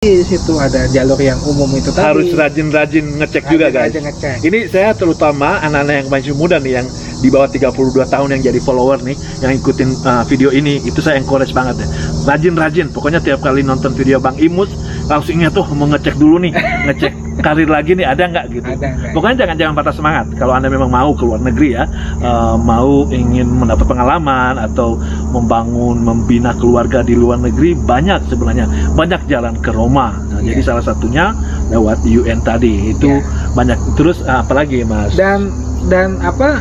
di situ ada jalur yang umum itu tadi. Harus rajin-rajin ngecek juga guys. Ngecek. Ini saya terutama anak-anak yang masih muda nih, yang di bawah 32 tahun yang jadi follower nih, yang ikutin video ini, itu saya encourage banget ya. Rajin-rajin, pokoknya tiap kali nonton video Bang Imus, langsungnya tuh mau ngecek dulu nih, ngecek karir lagi nih ada nggak gitu. Pokoknya jangan patah semangat. Kalau Anda memang mau ke luar negeri ya, mau ingin mendapat pengalaman atau membangun, membina keluarga di luar negeri, banyak sebenarnya, banyak jalan ke Roma. Nah, jadi salah satunya lewat UN tadi itu banyak. Terus apalagi Mas? Dan apa?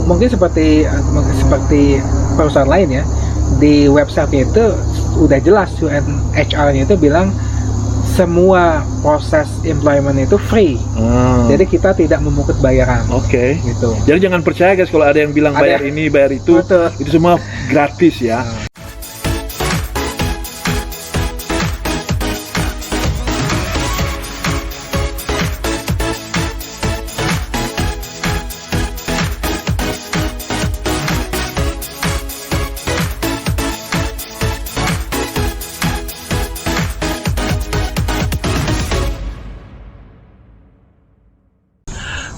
Mungkin seperti perusahaan lain ya, di website itu udah jelas UNHR-nya itu bilang semua proses employment itu free. Jadi kita tidak memungut bayaran. Oke. Gitu. Jadi jangan percaya guys kalau ada yang bilang bayar ini, bayar itu. Betul. Itu semua gratis ya.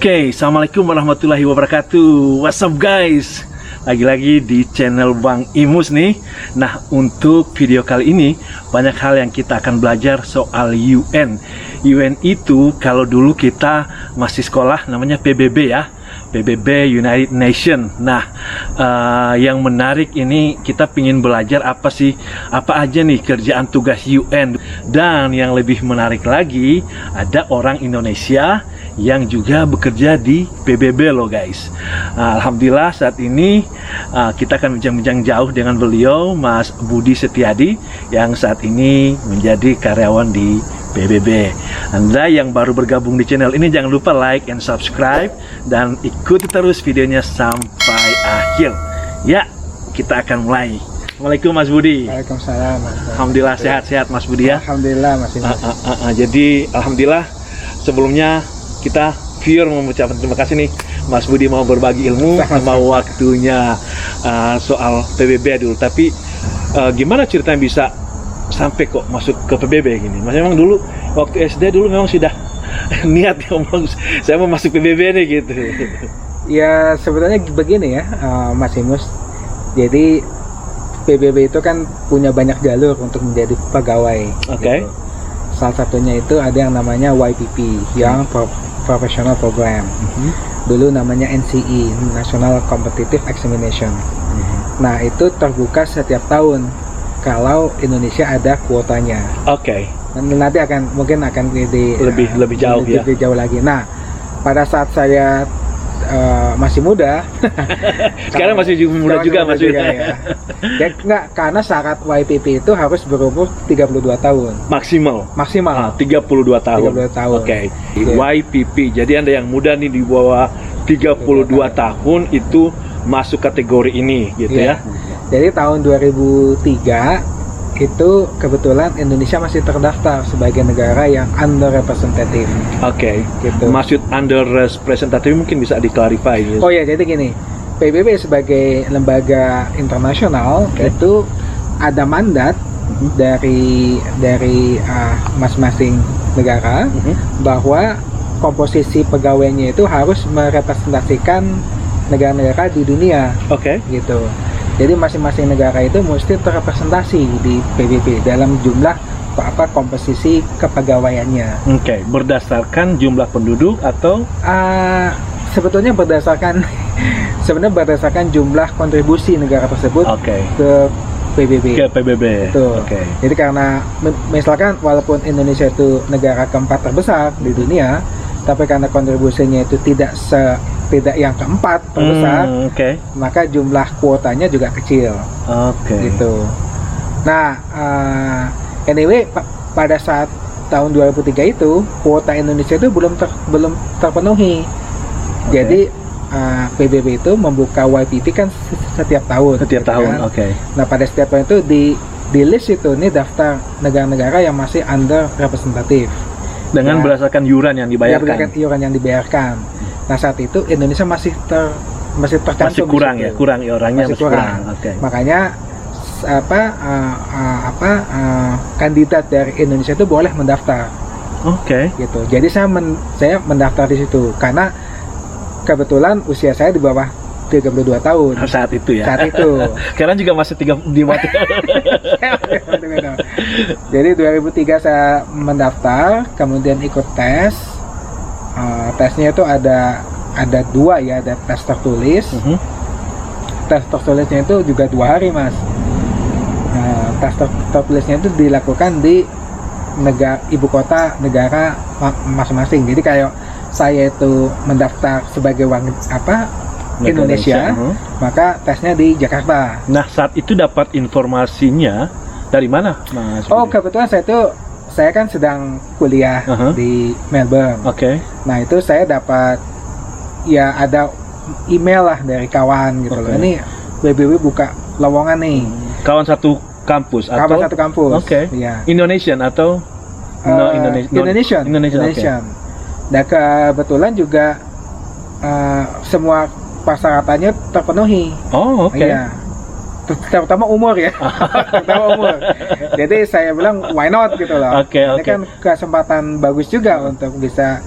Oke, assalamualaikum warahmatullahi wabarakatuh. What's up guys? Lagi-lagi di channel Bang Imus nih. Nah, untuk video kali ini banyak hal yang kita akan belajar soal UN. UN itu kalau dulu kita masih sekolah namanya PBB ya, PBB United Nation. Nah, yang menarik ini kita pingin belajar apa aja nih kerjaan tugas UN. Dan yang lebih menarik lagi, ada orang Indonesia yang juga bekerja di PBB loh guys. Alhamdulillah saat ini kita akan bincang-bincang jauh dengan beliau, Mas Budi Setiadi, yang saat ini menjadi karyawan di PBB. Anda yang baru bergabung di channel ini jangan lupa like and subscribe dan ikuti terus videonya sampai akhir. Ya, kita akan mulai. Assalamualaikum Mas Budi. Waalaikumsalam. Alhamdulillah sehat-sehat Mas Budi ya. Alhamdulillah Mas. Jadi alhamdulillah sebelumnya kita pure mengucapkan terima kasih nih Mas Budi mau berbagi ilmu sama waktunya soal PBB dulu. Tapi gimana ceritanya bisa sampai kok masuk ke PBB gini? Mas memang dulu waktu SD dulu memang sudah niat saya mau masuk PBB nih gitu. Ya sebenarnya begini ya Mas Imus. Jadi PBB itu kan punya banyak jalur untuk menjadi pegawai. Oke. Gitu. Salah satunya itu ada yang namanya YPP, yang Professional Program. Dulu namanya NCE, National Competitive Examination. Nah, itu terbuka setiap tahun kalau Indonesia ada kuotanya. Oke. Nanti mungkin akan lebih jauh ya. Lebih jauh lagi. Nah, pada saat saya masih muda, sekarang masih muda juga Mas ya. Ya enggak, karena syarat YPP itu harus berumur 32 tahun. Maksimal. 32 tahun. 32 tahun. Oke. YPP. Jadi Anda yang muda nih di bawah 32 tahun itu masuk kategori ini gitu ya. Jadi tahun 2003 itu kebetulan Indonesia masih terdaftar sebagai negara yang underrepresented. Oke. Gitu. Maksud underrepresented mungkin bisa diklarifikasi. Gitu. Oh ya, jadi gini. PBB sebagai lembaga internasional itu ada mandat dari masing-masing negara bahwa komposisi pegawainya itu harus merepresentasikan negara-negara di dunia. Oke. Gitu. Jadi masing-masing negara itu mesti terrepresentasi di PBB dalam jumlah komposisi kepegawaiannya. Oke. Berdasarkan jumlah penduduk atau? Sebetulnya berdasarkan jumlah kontribusi negara tersebut ke PBB. Ke PBB. Oke. Jadi karena misalkan walaupun Indonesia itu negara keempat terbesar di dunia, tapi karena kontribusinya itu tidak yang keempat terbesar, maka jumlah kuotanya juga kecil. Gitu. Nah, anyway pada saat tahun 2003 itu kuota Indonesia itu belum terpenuhi. Jadi PBB itu membuka YPP kan setiap tahun. Nah, pada setiap tahun itu di list itu nih daftar negara-negara yang masih under representative. Dengan berdasarkan iuran yang dibayarkan. Berdasarkan iuran yang dibayarkan. Nah, saat itu Indonesia masih tercantum. Masih kurang ya, kurang iurannya masih kurang. Makanya kandidat dari Indonesia itu boleh mendaftar. Oke. Gitu. Jadi saya mendaftar di situ karena kebetulan usia saya di bawah 32 tahun. Saat itu ya. Saat itu. Sekarang juga masih 3 di mati. Jadi 2003 saya mendaftar, kemudian ikut tes. Tesnya itu ada 2 ya, ada tes tertulis. Tes tertulisnya itu juga 2 hari, Mas. Tes tertulisnya itu dilakukan di ibu kota negara masing-masing. Jadi kayak saya itu mendaftar sebagai Indonesia, maka tesnya di Jakarta. Nah, saat itu dapat informasinya dari mana, Mas? Oh, kebetulan saya kan sedang kuliah di Melbourne. Oke. Nah, itu saya dapat ya ada email lah dari kawan gitu loh. Ini PBB buka lowongan nih. Kawan satu kampus atau? Kawan satu kampus. Oke. Ya. Indonesian atau Indonesian. Okay. Dan kebetulan juga semua persyaratannya terpenuhi. Oh, oke. Iya. Terutama umur ya. Terutama umur. Jadi saya bilang why not gitu loh. Ini kan kesempatan bagus juga untuk bisa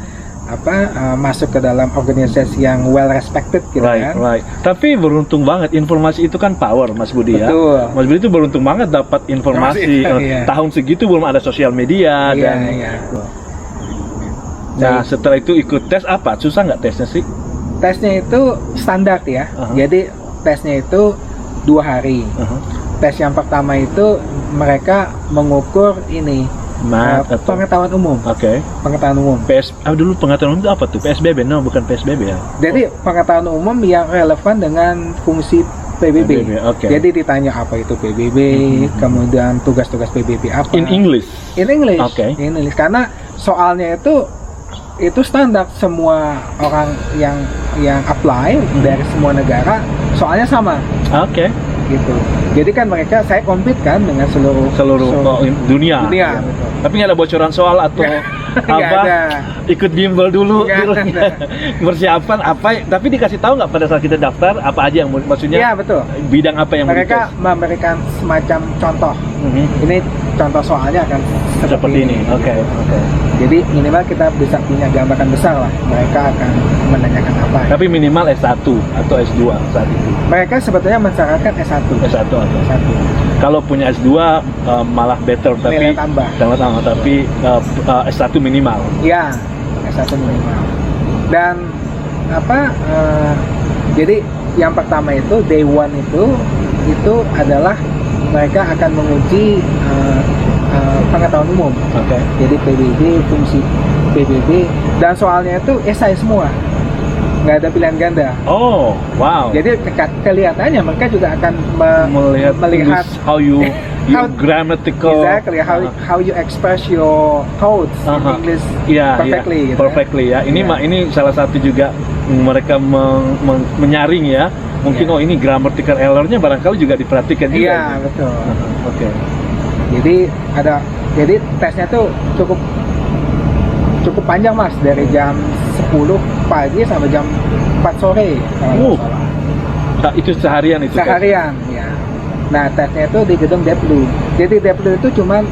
masuk ke dalam organisasi yang well respected gitu kan. Right. Tapi beruntung banget, informasi itu kan power, Mas Budi. Betul. Ya. Mas Budi itu beruntung banget dapat informasi. Iya. Tahun segitu belum ada sosial media dan. Iya. Nah, setelah itu ikut tes apa? Susah nggak tesnya sih? Tesnya itu standar ya. Jadi tesnya itu 2 hari. Tes yang pertama itu mereka mengukur ini pengetahuan umum. Oke. Pengetahuan umum. Dulu pengetahuan umum itu apa tuh? PSBB? No, bukan PSBB ya. Jadi pengetahuan umum yang relevan dengan fungsi PBB. Okay. Jadi ditanya apa itu PBB, kemudian tugas-tugas PBB apa. In English. In English. Okay. In English. Karena soalnya itu standar, semua orang yang apply dari semua negara soalnya sama. Oke. Gitu. Jadi kan saya compete kan dengan seluruh dunia. Ya. Tapi nggak ada bocoran soal atau ikut bimbel dulu, persiapan apa? Tapi dikasih tahu nggak pada saat kita daftar apa aja yang maksudnya? Iya, betul. Bidang apa yang mereka memberikan semacam contoh. Ini contoh soalnya akan seperti ini. Oke. Jadi minimal kita bisa punya gambaran besar lah. Mereka akan menanyakan apa. Tapi minimal S1 atau S2 saat itu. Mereka sebetulnya mensyaratkan S1. S1. Kalau punya S2 malah better, tapi nilai tambah. Tapi S1 minimal. Iya, S1 minimal. Dan jadi yang pertama itu day one itu adalah mereka akan menguji pengetahuan umum. Oke. Jadi PBB, fungsi PBB, dan soalnya itu esai semua, nggak ada pilihan ganda. Oh, wow. Jadi kelihatannya mereka juga akan melihat how you grammatical. Exactly, how you express your thoughts in English perfectly. Gitu perfectly ya. Ini salah satu juga mereka menyaring ya. Mungkin ini grammatical error-nya barangkali juga diperhatikan juga. Iya, betul. Oke. Jadi tesnya tuh cukup panjang, Mas, dari jam 10 pagi sampai jam 4 sore. Nah, itu seharian itu. Seharian, ya. Nah, tesnya itu di gedung Deplu. Jadi Deplu itu cuma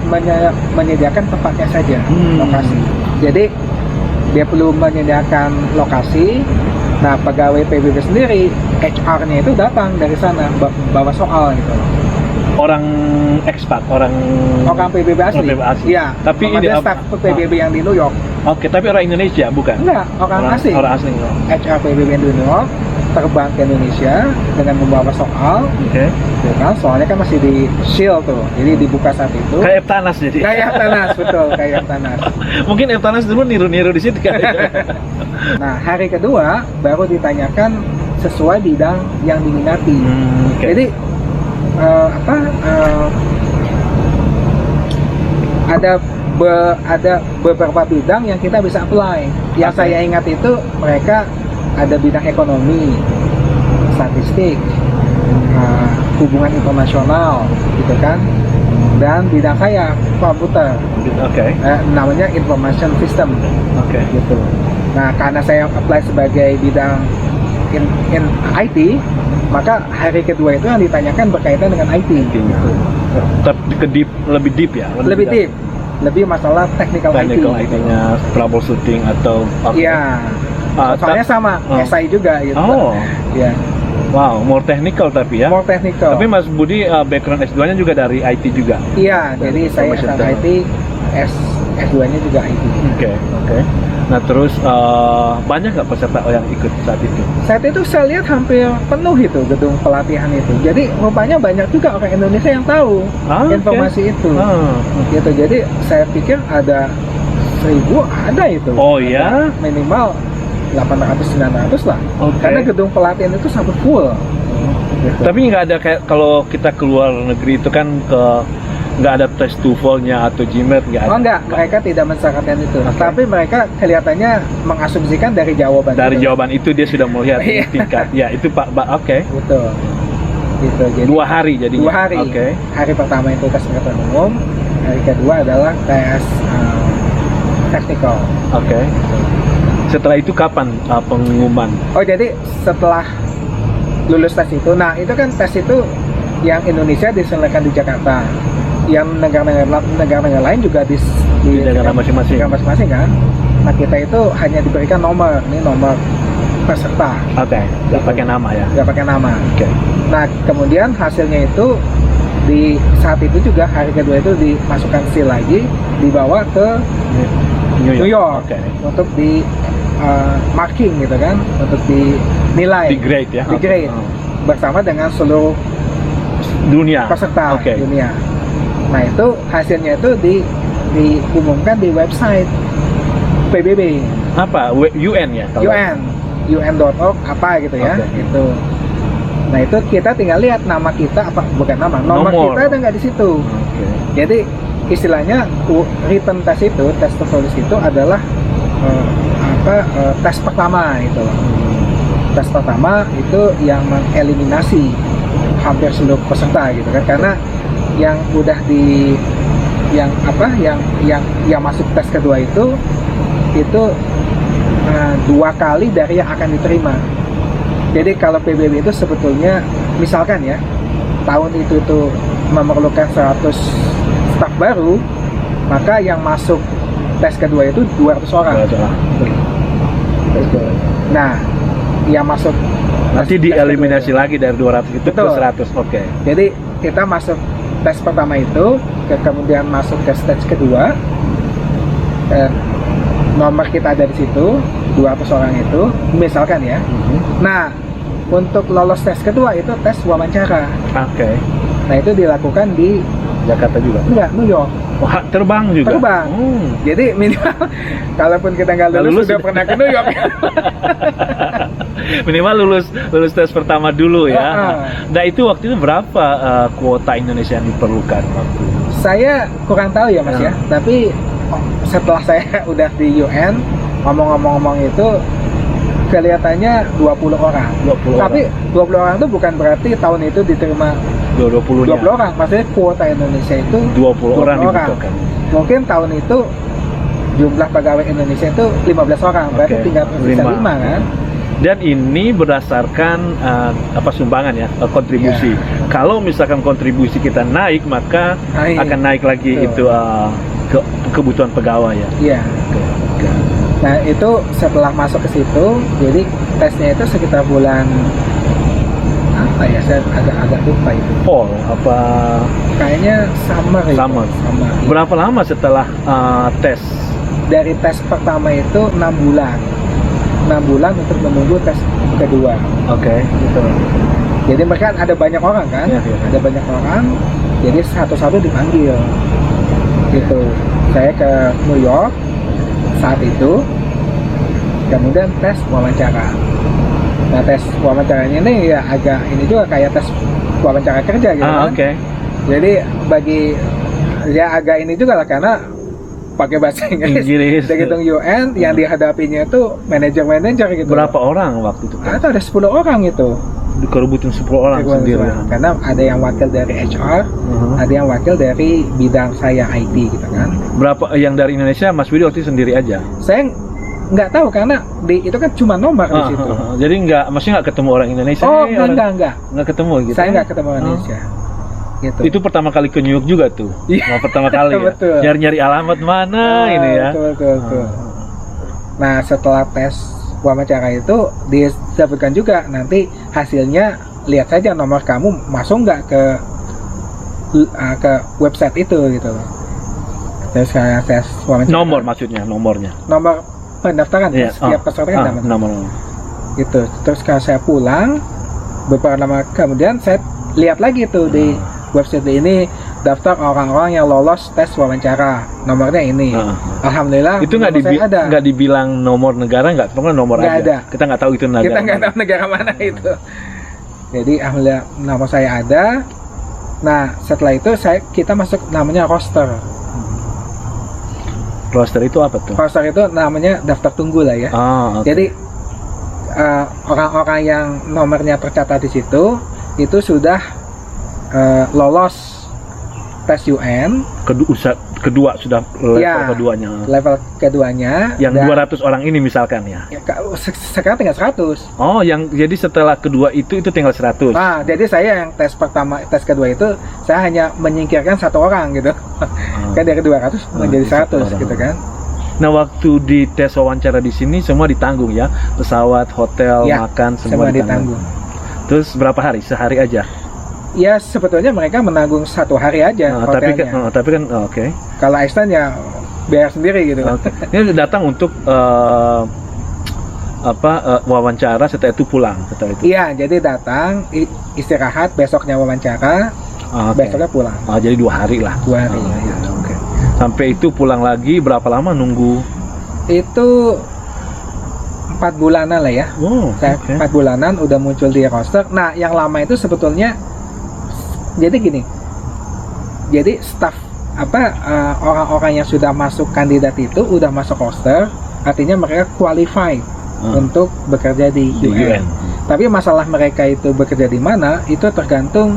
menyediakan tempatnya saja, lokasi. Jadi Deplu menyediakan lokasi. Nah, pegawai PBB sendiri, HR-nya itu datang dari sana bawa soal gitu. Orang ekspat, orang PBB asli. Iya. Tapi ini staf PBB yang di New York. Oke, tapi orang Indonesia bukan? Enggak, orang asing. Orang asing. HR PBB yang di New York terbang ke Indonesia dengan membawa soal. Oke. Ya kan, soalnya kan masih di shield tuh. Jadi dibuka saat itu. Kayak Tanas jadi. Kayak Tanas, betul, kayak Tanas. Mungkin Tanas dulu niru-niru di situ kan. Nah, hari kedua baru ditanyakan sesuai bidang yang diminati. Jadi ada beberapa bidang yang kita bisa apply. Yang saya ingat itu mereka ada bidang ekonomi, statistik, hubungan internasional, gitu kan, dan bidang saya komputer. Namanya information system. Gitu. Nah, karena saya apply sebagai bidang in IT, Maka hari kedua itu yang ditanyakan berkaitan dengan IT. Tapi lebih deep ya? Lebih deep, lebih masalah technical IT. IT-nya, troubleshooting atau apa? Iya. Soalnya sama, SI juga gitu. Oh. Iya. Wow, more technical tapi ya? More technical. Tapi Mas Budi background S2-nya juga dari IT juga? Iya, jadi saya S1 IT, S2-nya juga IT. Oke. Nah terus banyak nggak peserta yang ikut saat itu? Saat itu saya lihat hampir penuh itu gedung pelatihan itu. Jadi rupanya banyak juga orang Indonesia yang tahu informasi itu. Gitu. Jadi saya pikir ada 1.000 ada itu. Oh ya? Minimal 800-900 lah. Karena gedung pelatihan itu sampai full. Gitu. Tapi nggak ada kayak kalau kita keluar negeri itu kan nggak ada tes TOEFL-nya atau GMAT nggak ada? Oh enggak, mereka tidak mensyaratkan itu. Tapi mereka kelihatannya mengasumsikan dari jawaban. Dari jawaban itu dia sudah melihat tingkat. Ya itu Pak. Oke. Betul. Gitu. Jadi 2 hari jadinya. 2 hari. Oke. Hari pertama itu tes pengetahuan umum, hari kedua adalah tes technical. Oke. Setelah itu kapan pengumuman? Oh jadi setelah lulus tes itu, nah itu kan tes itu yang Indonesia diselenggarakan di Jakarta, yang negara-negara lain juga di negara masing-masing kan. Nah kita itu hanya diberikan nomor, ini nomor peserta. Oke. Nggak pakai nama ya? Nggak pakai nama. Oke. Nah kemudian hasilnya itu di saat itu juga hari kedua itu dimasukkan seal lagi, dibawa ke New York. Okay. Untuk di marking gitu kan, untuk dinilai, di grade ya, bersama dengan seluruh dunia peserta dunia. Nah itu hasilnya itu diumumkan di website PBB. Apa? UN ya? UN.org apa gitu ya. Itu. Nah itu kita tinggal lihat nama kita apa, bukan nama, nomor kita ada nggak di situ. Jadi istilahnya written test itu, tes tertulis itu adalah tes pertama itu. Tes pertama itu yang mengeliminasi hampir seluruh peserta gitu kan, karena yang udah yang masuk tes kedua itu 2 kali dari yang akan diterima. Jadi kalau PBB itu sebetulnya misalkan ya tahun itu memerlukan 100 staf baru, maka yang masuk tes kedua itu 200 orang. Nah, yang masuk nanti dieliminasi lagi dari 200 itu ke 100. Jadi kita masuk tes pertama itu, kemudian masuk ke stage kedua, nomor kita ada di situ 200 orang itu, misalkan ya. Nah, untuk lolos tes kedua itu tes wawancara. Nah itu dilakukan di Jakarta juga? Enggak, New York. Wah, terbang juga? Terbang. Jadi minimal, kalaupun kita nggak lulus sudah pernah ke New York. Minimal lulus tes pertama dulu ya. Nah itu waktu itu berapa kuota Indonesia yang diperlukan waktu? Saya kurang tahu ya Mas ya. Tapi setelah saya udah di UN, ngomong-ngomong itu kelihatannya 20 orang. Tapi 20 orang itu bukan berarti tahun itu diterima 20 orang, maksudnya kuota Indonesia itu 20 orang. Mungkin tahun itu jumlah pegawai Indonesia itu 15 orang, berarti tinggal tersisa 5 kan. Dan ini berdasarkan sumbangan ya, kontribusi. Kalau misalkan kontribusi kita naik, maka akan naik lagi itu kebutuhan pegawai ya. Iya. Nah itu setelah masuk ke situ, jadi tesnya itu sekitar bulan apa ya, saya agak lupa itu. Fall apa? Kayaknya summer. Berapa lama setelah tes? Dari tes pertama itu 6 bulan. 6 bulan untuk menunggu tes kedua. Gitu. Jadi mereka ada banyak orang kan? Ada banyak orang. Jadi satu-satu dipanggil. Gitu. Saya ke New York saat itu. Kemudian tes wawancara. Nah tes wawancaranya ini ya agak ini juga kayak tes wawancara kerja gitu kan. Jadi bagi ya agak ini juga lah karena pakai bahasa Inggris. Begitu UN yang dihadapinya itu manajer-manajer gitu. Berapa orang waktu itu? Ada 10 orang itu. Dikerubutin 10 orang sendiri. Karena ada yang wakil dari HR, ada yang wakil dari bidang saya IT gitu kan. Berapa yang dari Indonesia? Mas Widi waktu itu sendiri aja? Saya nggak tahu karena itu kan cuma nomor di situ. Jadi maksudnya nggak ketemu orang Indonesia? Oh, enggak ketemu gitu. Saya nggak ketemu orang Indonesia. Gitu. Itu pertama kali ke New York juga tuh. Iya. Pertama kali ya. Betul. Nyari-nyari alamat mana ini ya. Betul. Nah, setelah tes wawancara itu disebutkan juga nanti hasilnya, lihat saja nomor kamu masuk nggak ke website itu gitu loh. Terus saya tes wawancara. Nomornya. Nomor pendaftaran setiap peserta kan dapat. Nomor. Gitu. Terus kalau saya pulang beberapa lama kemudian saya lihat lagi tuh di website ini daftar orang-orang yang lolos tes wawancara, nomornya ini. Alhamdulillah itu nggak dibilang nomor negara, nggak pernah nomor nggak aja. Ada. Kita nggak tahu itu negara. Kita nggak tahu negara mana itu. Jadi alhamdulillah nomor saya ada. Nah setelah itu kita masuk namanya roster. Roster itu apa tuh? Roster itu namanya daftar tunggu lah ya. Okay. Jadi orang-orang yang nomornya tercatat di situ itu sudah lolos tes UN. Kedua sudah level keduanya. Yang 200 orang ini misalkan ya. Sekarang tinggal 100. Oh, jadi setelah kedua itu tinggal 100. Nah, jadi saya yang tes kedua itu saya hanya menyingkirkan 1 orang gitu. Kan dari 200 menjadi 100 gitu kan. Nah, waktu di tes wawancara di sini semua ditanggung ya, pesawat, hotel, makan semua ditanggung. Terus berapa hari? Sehari aja? Ya sebetulnya mereka menanggung 1 hari aja hotelnya. Tapi kan oke. Kalau Einstein ya biar sendiri gitu. Ini datang untuk wawancara, setelah itu pulang setelah itu. Iya, jadi datang istirahat, besoknya wawancara, besoknya pulang. Jadi 2 hari lah. 2 hari. Ya. Oke. Sampai itu pulang lagi berapa lama nunggu? Itu 4 bulanan lah ya. Saya 4 bulanan udah muncul di roster. Nah, yang lama itu sebetulnya jadi gini. Jadi staff orang-orang yang sudah masuk kandidat itu udah masuk roster, artinya mereka qualify untuk bekerja di UN. Tapi masalah mereka itu bekerja di mana itu tergantung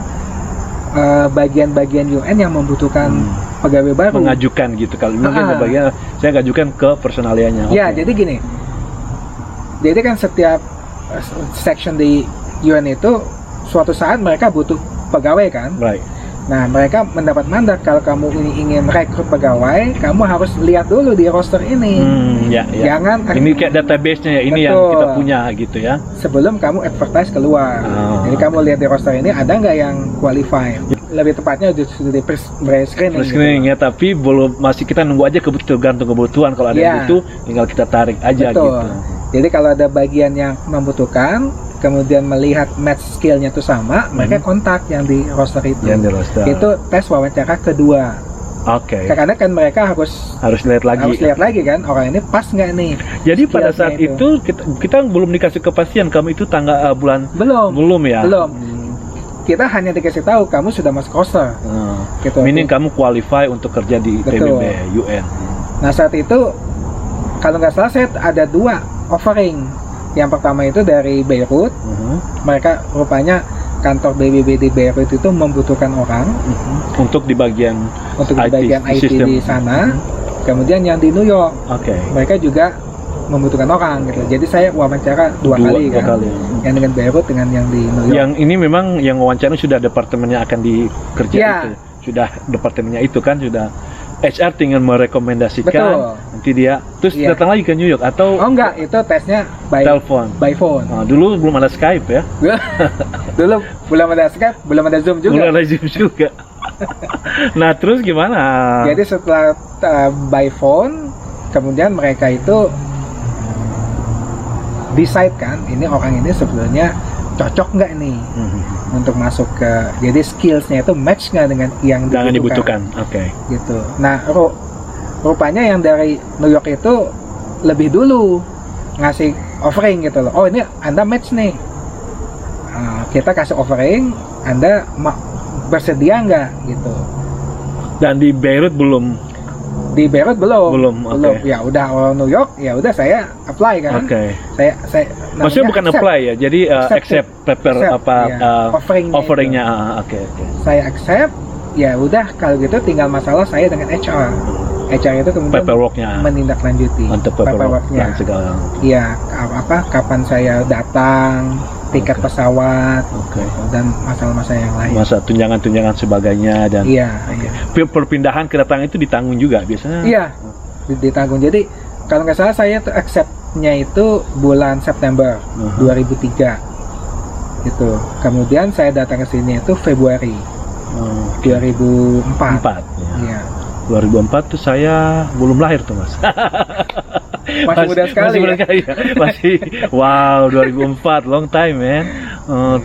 bagian-bagian UN yang membutuhkan pegawai baru. Mengajukan gitu kalau mungkin bagian saya ngajukan ke personalianya. Ya, jadi gini. Jadi kan setiap section di UN itu suatu saat mereka butuh pegawai kan. Right. Nah, mereka mendapat mandat kalau kamu ingin rekrut pegawai, kamu harus lihat dulu di roster ini. Jangan ini kayak database-nya ya, ini yang kita punya gitu ya. Sebelum kamu advertise keluar. Jadi kamu lihat di roster ini ada nggak yang qualify. Lebih tepatnya sudah di pre-screening. Pre-screening gitu. Ya, tapi masih kita nunggu aja tergantung kebutuhan. Kalau ada yang butuh, tinggal kita tarik aja gitu. Jadi kalau ada bagian yang membutuhkan, kemudian melihat match skillnya itu sama, mereka kontak yang di roster itu. Yang di roster. Itu tes wawancara kedua. Oke. Karena kan mereka harus lihat lagi. Harus lihat lagi kan, orang ini pas nggak nih. Jadi pada saat itu kita belum dikasih kepastian kamu itu tanggal bulan belum ya. Belum. Kita hanya dikasih tahu kamu sudah masuk roster. Gitu. Meaning kamu qualify untuk kerja di PBB UN. Nah saat itu kalau nggak salah saya ada 2 offering. Yang pertama itu dari Beirut. Mereka rupanya kantor BBB di Beirut itu membutuhkan orang untuk di bagian IT di sana. Kemudian yang di New York, mereka juga membutuhkan orang gitu. Jadi saya wawancara 2 kali kan. Yang dengan Beirut dengan yang di New York. Yang ini memang yang wawancara sudah departemennya akan dikerja itu. Sudah departemennya itu kan sudah HR tinggal merekomendasikan. Nanti dia terus datang lagi ke New York atau enggak, itu tesnya by phone. Dulu belum ada Skype ya. Dulu belum ada Skype, belum ada Zoom juga. Nah, terus gimana? Jadi setelah by phone, kemudian mereka itu decide kan, ini orang ini sebetulnya cocok nggak nih untuk masuk ke, jadi skillsnya itu match nggak dengan yang dibutuhkan. Gitu. Nah, rupanya yang dari New York itu lebih dulu ngasih offering gitu loh. Oh, ini Anda match nih. Kita kasih offering, Anda bersedia nggak gitu. Dan di Beirut belum. Di Beirut belum. Ya udah, orang New York ya udah saya apply kan. Saya maksudnya bukan apply ya, jadi accept paper offeringnya. Saya accept, ya udah kalau gitu tinggal masalah saya dengan HR HR itu kemudian Paperworknya menindaklanjuti untuk paperwork dan segala. Iya, kapan saya datang, tiket pesawat, dan masalah-masalah yang lain. Masa tunjangan-tunjangan sebagainya dan Iya. perpindahan kedatangan itu ditanggung juga biasanya. Iya, ditanggung. Jadi kalau nggak salah saya tuh accept-nya itu bulan September 2003 gitu. Kemudian saya datang ke sini itu Februari 2004. Ya. Iya. 2004 tuh saya belum lahir tuh Mas. Masih muda sekali. Masih muda sekali ya. Masih wow 2004 long time man.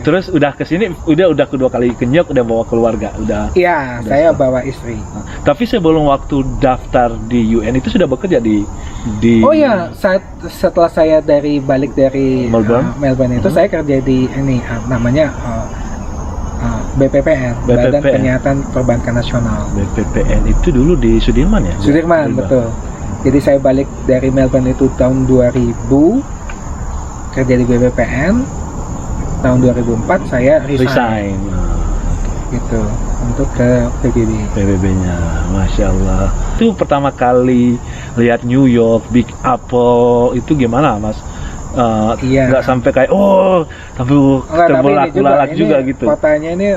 Terus udah kesini udah kedua kali ke New York, udah bawa keluarga udah. Iya, saya bawa istri. Tapi sebelum waktu daftar di UN itu sudah bekerja di Oh iya, setelah saya balik dari Melbourne itu saya kerja di ini namanya BPPN, Badan Penyihatan Perbankan Nasional. BPPN itu dulu di Sudirman ya? Sudirman, betul. Jadi saya balik dari Melbourne itu tahun 2000, kerja di BPPN. Tahun 2004 saya resign. Gitu, untuk ke PBB-nya. Masya Allah. Itu pertama kali lihat New York, Big Apple, itu gimana Mas? Iya. Nggak sampai kayak sampai terbelalak juga gitu. Kotanya ini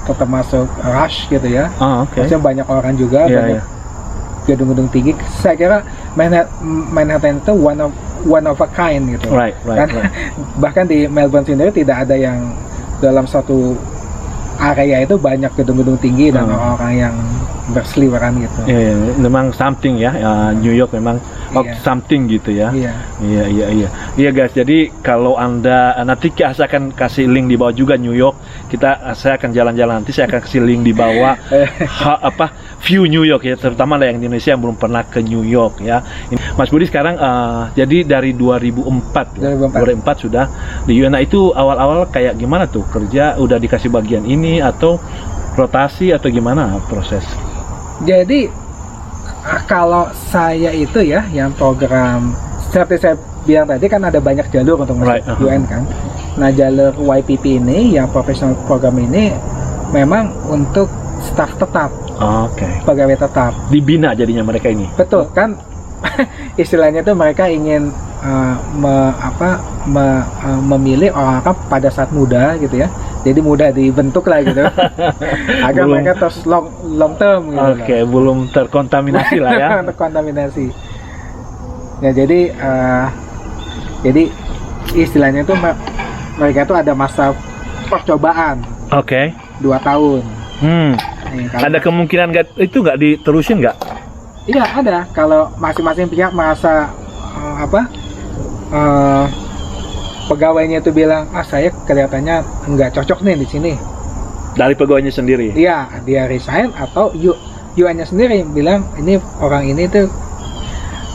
tetap masuk rush gitu ya. Maksudnya banyak orang juga, banyak gedung-gedung tinggi. Saya kira Manhattan itu one of a kind gitu. Right. Bahkan di Melbourne sendiri tidak ada yang dalam satu area itu banyak gedung-gedung tinggi dan orang-orang yang berseliweran gitu. Memang something ya, New York memang something gitu ya. Iya guys, jadi kalau Anda nanti saya akan kasih link di bawah juga New York. Saya akan jalan-jalan nanti, saya akan kasih link di bawah view New York ya, terutama yang di Indonesia yang belum pernah ke New York ya. Mas Budi sekarang jadi dari 2004 sudah di UN. Itu awal-awal kayak gimana tuh kerja? Udah dikasih bagian ini atau rotasi atau gimana proses? Jadi kalau saya itu ya yang program seperti saya bilang tadi kan ada banyak jalur untuk masuk UN kan. Nah jalur YPP ini yang professional program ini memang untuk staf tetap. Pegawai tetap. Dibina jadinya mereka ini. Betul kan. Istilahnya tuh mereka ingin memilih orang-orang pada saat muda gitu ya. Jadi mudah dibentuk lah gitu. Agar mereka terus long term gitu. Belum terkontaminasi lah ya. Terkontaminasi. Ya jadi istilahnya itu mereka tuh ada masa percobaan. 2 tahun. Ada kemungkinan nggak diterusin nggak? Iya ada. Kalau masing-masing pihak merasa pegawainya itu bilang saya kelihatannya nggak cocok nih di sini. Dari pegawainya sendiri? Iya, dia resign atau UN-nya sendiri bilang ini orang ini tuh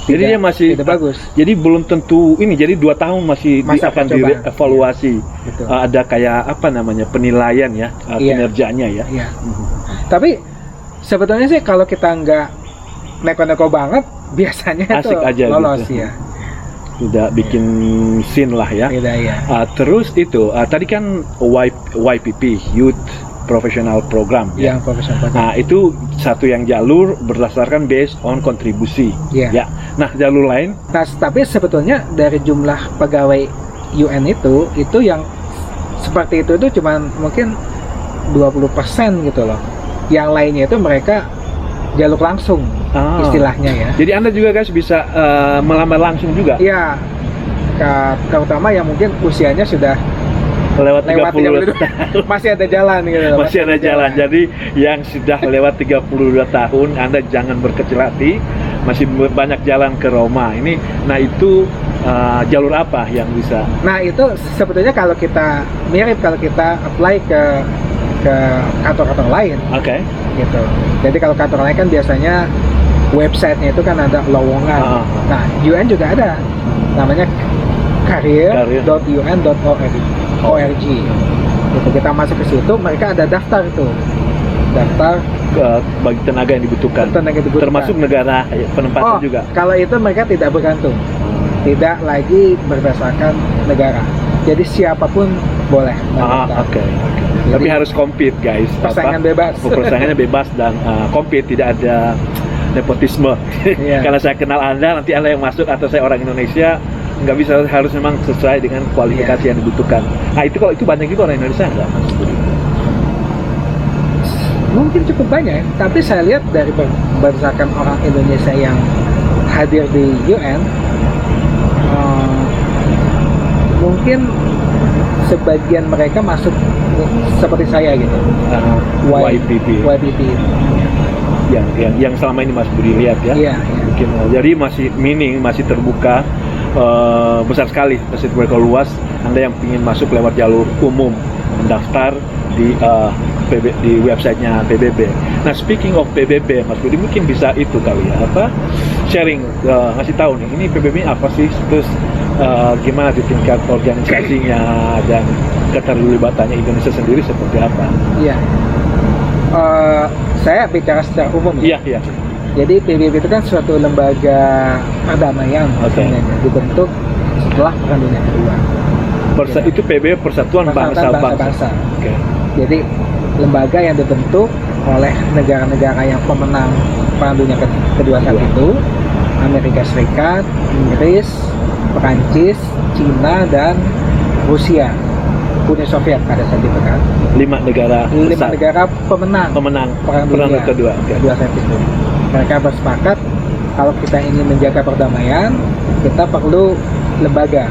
jadi dia masih tidak bagus. Jadi belum tentu ini. Jadi 2 tahun masih akan dievaluasi. Ada kayak penilaian ya kinerjanya ya. Tapi sebetulnya sih kalau kita nggak neko-neko banget biasanya asik itu aja lolos gitu. Ya. Tidak bikin scene lah ya. Terus itu tadi kan YPP Youth Professional Program ya. Professional program. Itu satu yang jalur berdasarkan based on kontribusi. Ya. Nah jalur lain. Nah tapi sebetulnya dari jumlah pegawai UN itu yang seperti itu cuma mungkin 20% gitu loh. Yang lainnya itu mereka jalur langsung istilahnya ya. Jadi Anda juga guys bisa melamar langsung juga? Iya. Terutama yang mungkin usianya sudah lewat 30 tahun. Masih ada jalan gitu. Masih ada jalan. Jadi yang sudah lewat 32 tahun Anda jangan berkecil hati. Masih banyak jalan ke Roma. Nah itu jalur apa yang bisa? Nah itu sebetulnya kalau kita apply ke kantor-kantor lain. Gitu. Jadi kalau kantor lain kan biasanya websitenya itu kan ada lowongan. Nah UN juga ada. Namanya career.un.org. Gitu, kita masuk ke situ, mereka ada daftar itu. Daftar bagi tenaga yang dibutuhkan. Termasuk negara penempatan juga. Kalau itu mereka tidak bergantung. Tidak lagi berdasarkan negara. Jadi siapapun boleh. Oke. Tapi harus compete guys. Persaingan bebas. Persaingannya bebas dan compete, tidak ada nepotisme. Iya. Kalau saya kenal Anda, nanti Anda yang masuk atau saya orang Indonesia, nggak bisa, harus memang sesuai dengan kualifikasi yang dibutuhkan. Nah itu kalau itu banyak juga orang Indonesia nggak Mas Budi? Mungkin cukup banyak, tapi saya lihat dari berdasarkan orang Indonesia yang hadir di UN, mungkin sebagian mereka masuk seperti saya gitu. YPP. Yang selama ini Mas Budi lihat ya. Iya. Mungkin jadi masih terbuka, besar sekali, masih terbuka luas. Anda yang ingin masuk lewat jalur umum, mendaftar di websitenya PBB. Nah, speaking of PBB, Mas Budi mungkin bisa itu kali ya, sharing, ngasih tahu nih, ini PBB apa sih, terus gimana di tingkat organisasinya dan keterlibatannya Indonesia sendiri seperti apa? Iya. Saya bicara secara umum ya. Iya. Jadi PBB itu kan suatu lembaga perdamaian sebenarnya, dibentuk setelah Perang Dunia Kedua. Itu PBB Persatuan Bangsa-Bangsa. Okay. Jadi lembaga yang dibentuk oleh negara-negara yang pemenang Perang Dunia Kedua saat itu, Amerika Serikat, Inggris, Perancis, Cina, dan Rusia. Uni Soviet pada saat itu kan. 5 negara pemenang Perang Dunia Kedua saat itu. Mereka bersepakat kalau kita ingin menjaga perdamaian, kita perlu lembaga.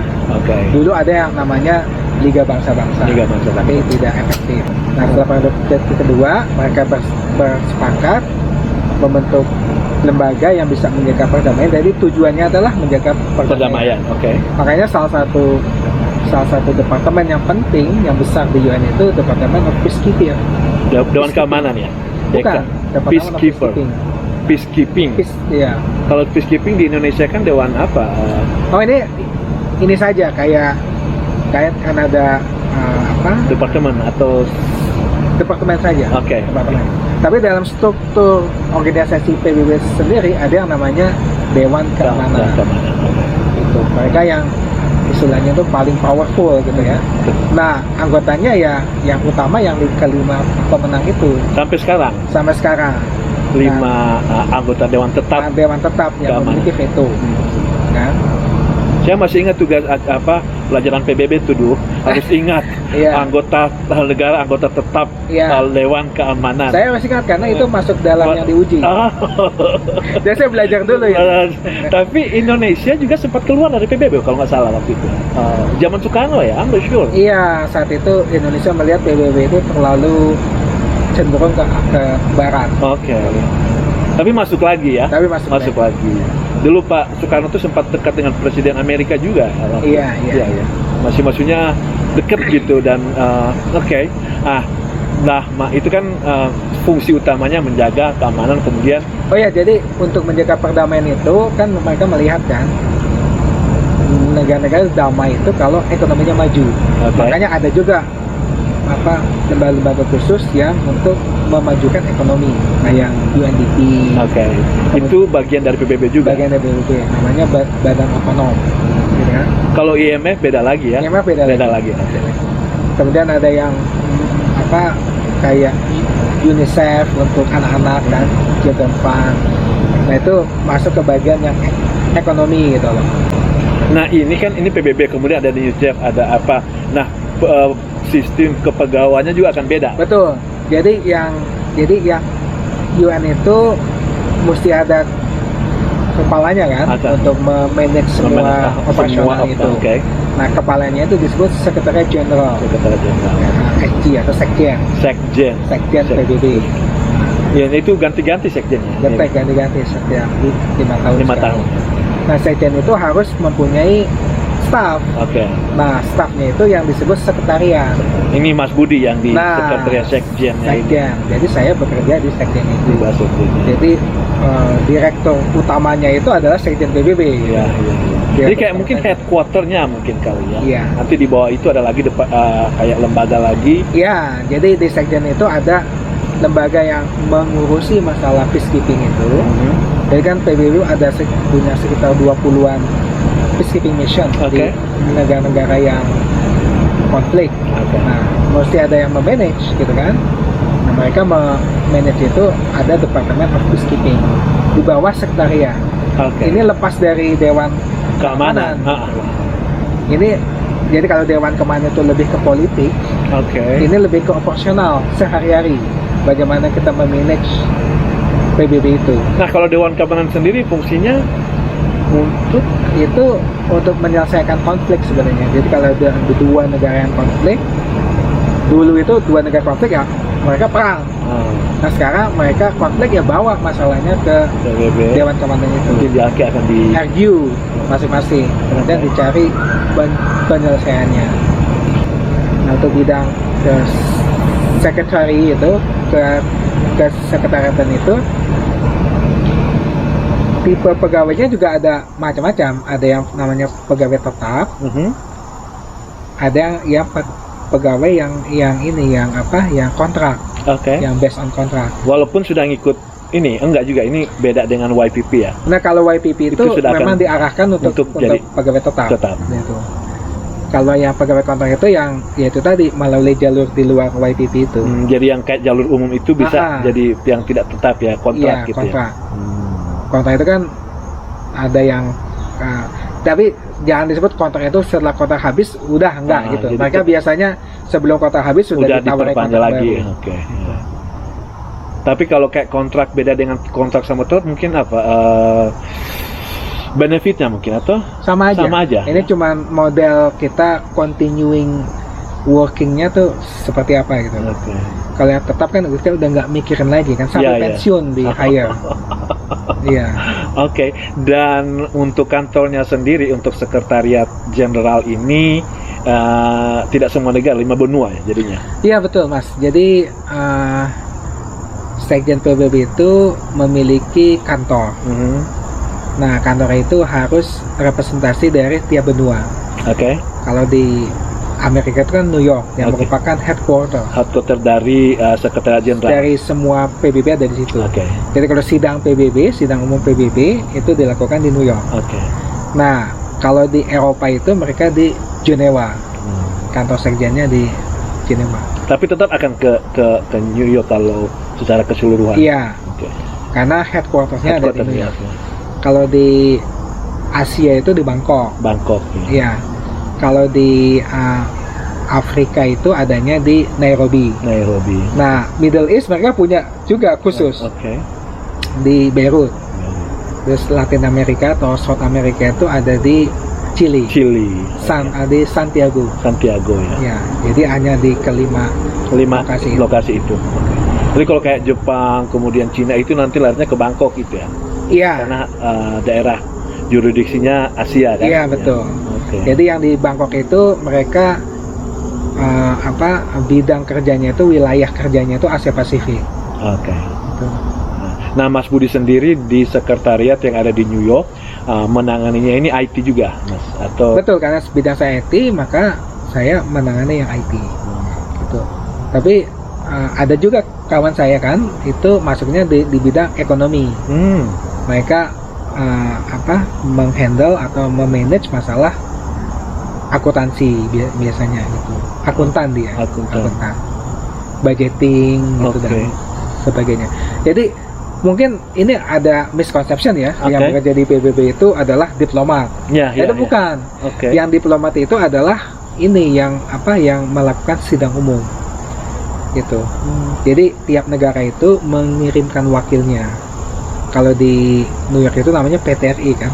Dulu ada yang namanya Liga Bangsa-Bangsa, tapi tidak efektif. Nah, setelah Perang Dunia Kedua, mereka bersepakat membentuk lembaga yang bisa menjaga perdamaian. Jadi tujuannya adalah menjaga perdamaian. Makanya salah satu departemen yang penting, yang besar di UN itu Departemen of Peacekeeping. Dewan Keamanan ya? Bukan. Peacekeeping. Iya. Kalau peacekeeping di Indonesia kan dewan apa? Oh, ini saja kayak kan ada departemen atau departemen saja. Departemen. Tapi dalam struktur organisasi PBB sendiri ada yang namanya Dewan Keamanan. Itu mereka yang istilahnya itu paling powerful gitu ya. Nah, anggotanya ya yang utama yang kelima pemenang itu. Sampai sekarang. 5 anggota Dewan Tetap yang memiliki veto. Kan? Saya masih ingat tugas pelajaran PBB itu dulu, harus ingat anggota negara, anggota tetap Dewan Keamanan. Saya masih ingat karena itu masuk dalam yang diuji. Jadi saya belajar dulu ya. Tapi Indonesia juga sempat keluar dari PBB kalau nggak salah waktu itu. Zaman Soekarno ya, I'm not sure. Iya, saat itu Indonesia melihat PBB itu terlalu cenderung ke barat. Tapi masuk lagi ya? Masuk lagi. Dulu Pak Soekarno tuh sempat dekat dengan Presiden Amerika juga. Iya. Maksudnya dekat gitu dan itu kan fungsi utamanya menjaga keamanan kemudian. Oh ya, jadi untuk menjaga perdamaian itu kan mereka melihat kan negara-negara damai itu kalau ekonominya maju. Makanya ada juga lembaga-lembaga khusus yang untuk memajukan ekonomi, kayak UNDP. Itu bagian dari PBB juga. Bagian dari PBB, namanya Badan Otonom. Gitu kan? Kalau IMF beda lagi ya. IMF beda lagi. Kemudian ada yang kayak UNICEF untuk anak-anak dan Children Fund. Nah, itu masuk ke bagian yang ekonomi gitu loh. Nah, ini PBB, kemudian ada di UNICEF, ada apa. Nah, sistem kepegawaiannya juga akan beda. Betul. Jadi yang UN itu mesti ada kepalanya kan untuk memanage semua operasional itu. Nah, kepalanya itu disebut Sekretariat Jenderal. SG atau Sekjen PBB. Ya, itu ganti-ganti sekjennya. Ganti-ganti setiap 5 tahun. Nah, sekjen itu harus mempunyai staff. Nah, staffnya itu yang disebut sekretariat. Ini Mas Budi yang di sekretariat sekjen. Jadi saya bekerja di sekjen itu. Jadi direktur utamanya itu adalah sekjen PBB. Iya. Jadi kayak mungkin headquarternya mungkin kali ya. Iya. Nanti di bawah itu ada lagi kayak lembaga lagi. Iya. Jadi di sekjen itu ada lembaga yang mengurusi masalah peacekeeping itu. Jadi kan PBB punya sekitar 20-an peacekeeping mission di negara-negara yang konflik. Nah, mesti ada yang memanage gitu kan. Nah, mereka memanage itu ada Departemen of Peacekeeping di bawah sekretariat. Ini lepas dari Dewan Keamanan. Ini jadi kalau Dewan Keamanan itu lebih ke politik, ini lebih ke operasional sehari-hari. Bagaimana kita memanage PBB itu. Nah, kalau Dewan Keamanan sendiri fungsinya untuk menyelesaikan konflik sebenarnya. Jadi kalau ada dua negara yang konflik, dulu itu dua negara konflik ya mereka perang. Nah sekarang mereka konflik ya bawa masalahnya ke PBB. Dewan Keamanan itu. Mungkin akan di argue masing-masing, kemudian dicari penyelesaiannya. Nah untuk bidang ke sekretari itu ke sekretariatan itu, tipe pegawainya juga ada macam-macam. Ada yang namanya pegawai tetap, ada yang pegawai yang kontrak, yang based on kontrak. Walaupun sudah ngikut ini, enggak juga, ini beda dengan YPP ya. Nah kalau YPP itu memang diarahkan untuk jadi pegawai tetap. Gitu. Kalau yang pegawai kontrak itu yang yaitu tadi melalui jalur di luar YPP itu. Jadi yang kayak jalur umum itu bisa jadi yang tidak tetap ya, kontrak gitu kontrak. Ya. Kontrak itu kan ada yang tapi jangan disebut kontrak itu setelah kontrak habis udah enggak gitu. Mereka biasanya sebelum kontrak habis sudah ditawarin kontrak lagi. Ya. Tapi kalau kayak kontrak beda dengan kontrak sama tetap mungkin apa? Benefitnya mungkin atau sama aja. Ini cuma model kita continuing workingnya tuh seperti apa gitu. Kalau yang tetap kan kita udah nggak mikirin lagi kan sampai pensiun di hire. Iya. Dan untuk kantornya sendiri, untuk sekretariat jenderal ini tidak semua negara, 5 benua ya jadinya. Iya betul Mas. Jadi Sekjen PBB itu memiliki kantor. Nah kantor itu harus representasi dari tiap benua. Kalau di Amerika itu kan New York yang merupakan headquarter dari sekretariat jenderal. Dari semua PBB ada di situ. Jadi kalau sidang PBB, sidang umum PBB itu dilakukan di New York. Nah kalau di Eropa itu mereka di Jenewa, kantor sekjennya di Jenewa. Tapi tetap akan ke New York kalau secara keseluruhan. Iya. Karena headquartersnya ada di New York. Kalau di Asia itu di Bangkok. Iya. Kalau di Afrika itu adanya di Nairobi. Nah, Middle East mereka punya juga khusus di Beirut. Terus Latin Amerika atau South America itu ada di Chili. Di Santiago ya. Ya, jadi hanya di kelima lokasi itu. Jadi kalau kayak Jepang, kemudian Cina itu nanti larinya ke Bangkok itu ya. Iya. Karena daerah juridiksinya Asia kan. Iya betul. Jadi yang di Bangkok itu mereka bidang kerjanya itu, wilayah kerjanya itu Asia Pasifik. Nah, Mas Budi sendiri di sekretariat yang ada di New York menanganinya ini IT juga, Mas? Atau? Betul, karena bidang saya IT, maka saya menangani yang IT. Gitu. Tapi ada juga kawan saya kan, itu masuknya di bidang ekonomi. Mereka menghandle atau memanage masalah akuntansi biasanya gitu. Akuntan dia. Akuntan. Budgeting gitu dan sebagainya. Jadi mungkin ini ada misconception ya, yang bekerja di PBB itu adalah diplomat. Itu bukan. Yang diplomat itu adalah ini yang melakukan sidang umum. Gitu. Jadi tiap negara itu mengirimkan wakilnya. Kalau di New York itu namanya PTRI kan,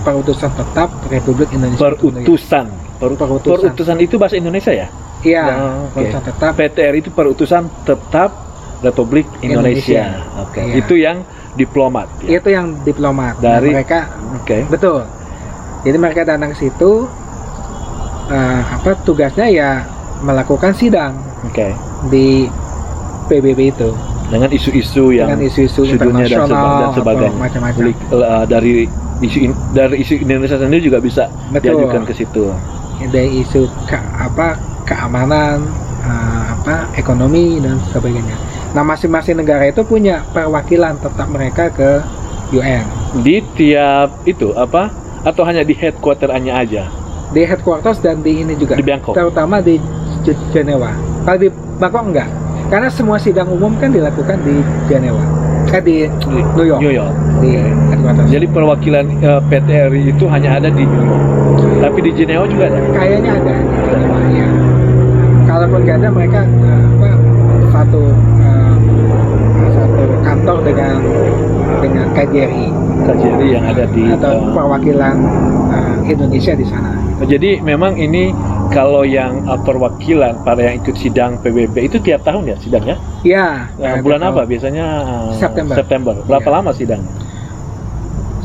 Perutusan Tetap Republik Indonesia. Perutusan itu bahasa Indonesia ya? Iya. Perutusan Tetap. PTRI itu Perutusan Tetap Republik Indonesia. Iya. Itu yang diplomat. Ya? Itu yang diplomat. Dari mereka. Betul. Jadi mereka datang ke situ. Tugasnya ya melakukan sidang. Di PBB itu. Dengan isu-isu internasional dan sebagainya, macam-macam. Dari isu Indonesia sendiri juga bisa diajukan ke situ. Dari isu keamanan, ekonomi dan sebagainya. Nah, masing-masing negara itu punya perwakilan tetap mereka ke UN. Di tiap itu atau hanya di headquarter-nya aja? Di headquarters dan di ini juga. Di Bangkok. Terutama di Jenewa. Kalau di Bangkok enggak. Karena semua sidang umum kan dilakukan di Jenewa. Di New York. New York. Di headquarters. Jadi perwakilan PT RI itu hanya ada di New York. Tapi di Jenewa juga ada. Kayaknya ada di Jenewa ya. Kalaupun nggak ada mereka satu kantor dengan KJRI yang ada di atau perwakilan Indonesia di sana. Jadi memang ini kalau yang perwakilan para yang ikut sidang PBB itu tiap tahun ya sidangnya? Iya. Bulan apa biasanya? September. Berapa lama sidang?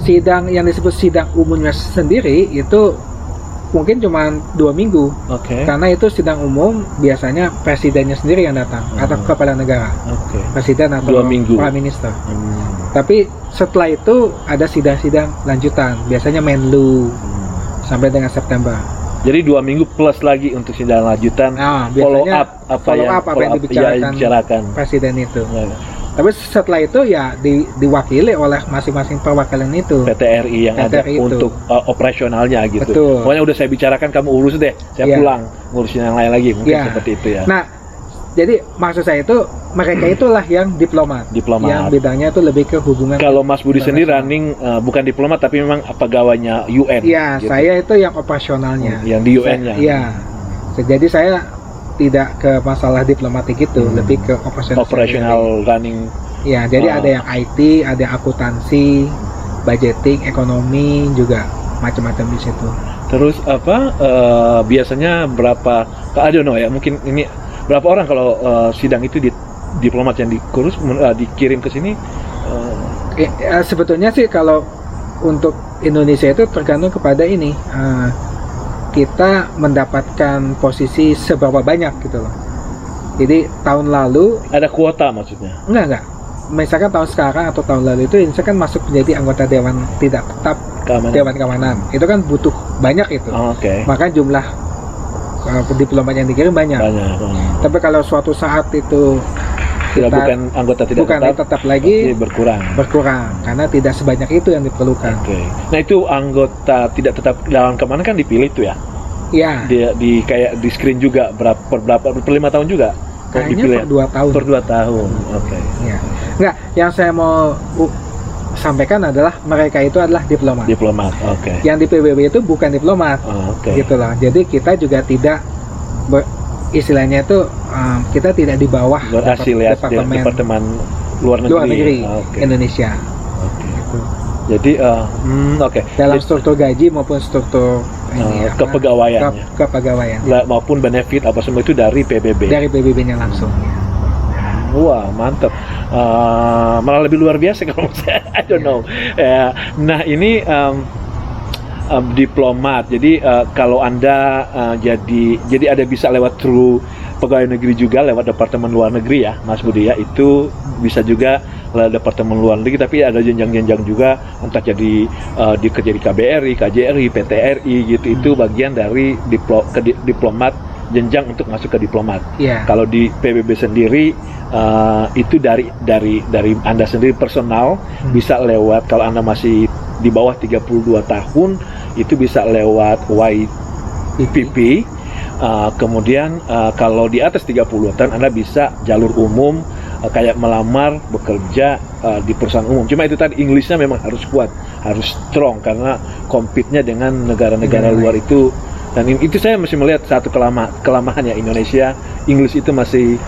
Sidang yang disebut sidang umumnya sendiri itu mungkin cuma 2 minggu. Karena itu sidang umum biasanya presidennya sendiri yang datang atau kepala negara. Presiden atau 2 minggu. prime minister. Tapi setelah itu ada sidang-sidang lanjutan, biasanya Menlu sampai dengan September. Jadi 2 minggu plus lagi untuk sidang lanjutan, follow up apa yang dibicarakan presiden itu. Tapi setelah itu ya diwakili oleh masing-masing perwakilan itu. PT RI yang ada itu. Untuk operasionalnya gitu. Betul. Pokoknya udah saya bicarakan, kamu urus deh, saya pulang ngurusin yang lain lagi, mungkin seperti itu ya. Nah, jadi maksud saya itu mereka itulah yang diplomat. Yang bidangnya itu lebih ke hubungan. Kalau Mas Budi sendiri running bukan diplomat tapi memang pegawainya UN. Iya, gitu. Saya itu yang operasionalnya. Yang di UN-nya. Iya. Jadi saya tidak ke masalah diplomatik itu, lebih ke operasional running. Ya, jadi ada yang IT, ada akuntansi, budgeting, ekonomi juga macam-macam di situ. Terus biasanya berapa? I don't know ya, mungkin ini berapa orang kalau sidang itu diplomat yang dikirim ke sini? Sebetulnya sih kalau untuk Indonesia itu tergantung kepada ini. Kita mendapatkan posisi seberapa banyak gitu loh. Jadi tahun lalu ada kuota maksudnya? Enggak. Misalkan tahun sekarang atau tahun lalu itu Indonesia kan masuk menjadi anggota Dewan Tidak Tetap Dewan Keamanan. Itu kan butuh banyak itu. Maka jumlah diplomat yang dikirim banyak. Tapi kalau suatu saat itu bukan anggota tidak tetap lagi berkurang karena tidak sebanyak itu yang diperlukan. Nah itu anggota tidak tetap Dewan Keamanan kan dipilih tuh ya? Iya. Dia kayak di screen juga per 5 tahun juga? Kayaknya per 2 tahun. Ya. Enggak, yang saya mau sampaikan adalah mereka itu adalah diplomat. Yang di PBB itu bukan diplomat. Gitulah. Jadi kita juga tidak istilahnya itu kita tidak di bawah departemen luar negeri Indonesia. Gitu. Jadi dalam struktur gaji maupun struktur kepegawaian maupun benefit apa semua itu dari PBB. Dari PBB-nya langsung. Wah, mantap. Malah lebih luar biasa kalau saya. I don't know. Nah, ini diplomat. Jadi kalau Anda jadi ada bisa lewat through pegawai negeri juga lewat departemen luar negeri ya, Mas Budi ya. Itu bisa juga lewat departemen luar negeri, tapi ada jenjang-jenjang juga entah jadi kerja di KBRI, KJRI, PT RI gitu. Itu bagian dari diplomat, jenjang untuk masuk ke diplomat. Kalau di PBB sendiri itu dari Anda sendiri personal bisa lewat, kalau Anda masih di bawah 32 tahun itu bisa lewat YPP. Kemudian kalau di atas 30 tahun Anda bisa jalur umum kayak melamar bekerja di perusahaan umum. Cuma itu tadi Inggrisnya memang harus kuat, harus strong karena compete-nya dengan negara-negara luar itu. Dan itu saya masih melihat satu kelemahannya Indonesia. Inggris itu masih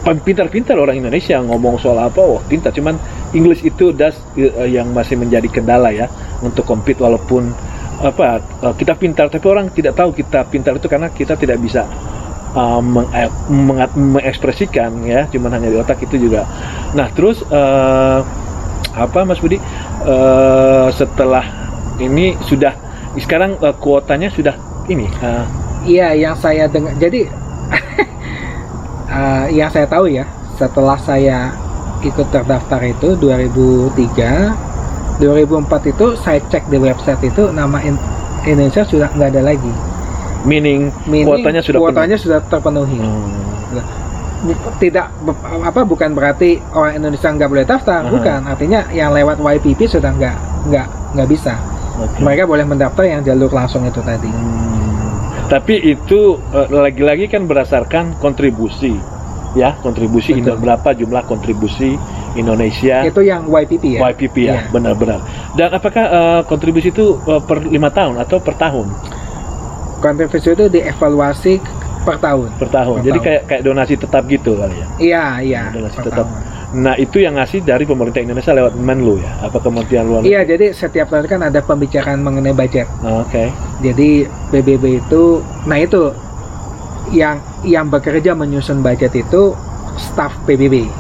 pintar-pintar orang Indonesia ngomong soal apa, pintar. Cuman Inggris itu yang masih menjadi kendala ya untuk compete, walaupun kita pintar, tapi orang tidak tahu kita pintar itu karena kita tidak bisa mengekspresikan ya, cuman hanya di otak itu juga. Nah terus Mas Budi, setelah ini sudah sekarang kuotanya sudah ini? Iya, yang saya dengar. Jadi yang saya tahu ya, setelah saya ikut terdaftar itu 2003, 2004 itu saya cek di website itu nama Indonesia sudah nggak ada lagi. Meaning kuotanya sudah terpenuhi. Tidak bukan berarti orang Indonesia nggak boleh daftar, bukan. Artinya yang lewat YPP sudah nggak bisa. Mereka boleh mendaftar yang jalur langsung itu tadi. Tapi itu lagi-lagi kan berdasarkan kontribusi, ya, kontribusi berapa jumlah kontribusi Indonesia. Itu yang YPP ya? YPP ya, benar-benar. Dan apakah kontribusi itu per 5 tahun atau per tahun? Kontribusi itu dievaluasi per tahun. Per tahun. Jadi kayak donasi tetap gitu kali ya? Iya. Donasi tetap. Nah, itu yang ngasih dari pemerintah Indonesia lewat Menlu ya? Apa Kementerian Luar Negeri? Iya, jadi setiap tahun kan ada pembicaraan mengenai budget. Oke. Jadi PBB itu, nah itu yang bekerja menyusun budget itu staf PBB.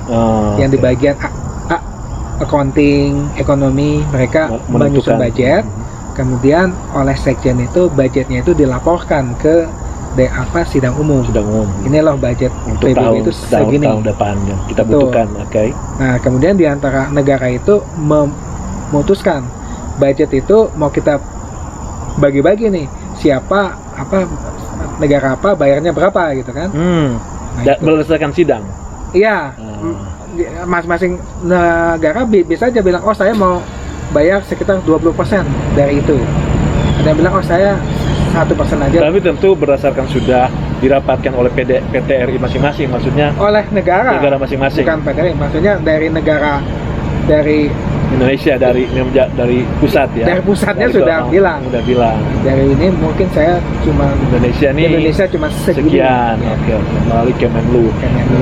Yang di bagian accounting, ekonomi, mereka menyusun budget. Kemudian oleh sekjen itu budgetnya itu dilaporkan ke sidang umum. Ini loh budget untuk PBB itu segini. Tahun depan yang kita butuhkan, oke. Nah, kemudian di antara negara itu memutuskan budget itu mau kita bagi-bagi nih, siapa negara apa bayarnya berapa gitu kan. Nah, berdasarkan sidang. Iya. Masing-masing negara bisa aja bilang, oh saya mau bayar sekitar 20% dari itu. Ada yang bilang, oh saya 1% aja. Tapi tentu berdasarkan sudah dirapatkan oleh PT RI masing-masing, maksudnya oleh negara masing-masing. Bukan PTRI, maksudnya dari negara, dari Indonesia, dari pusat ya. Dari pusatnya sudah bilang. Dari ini mungkin saya cuma Indonesia cuma sekian. Oke. Melalui Kemenlu.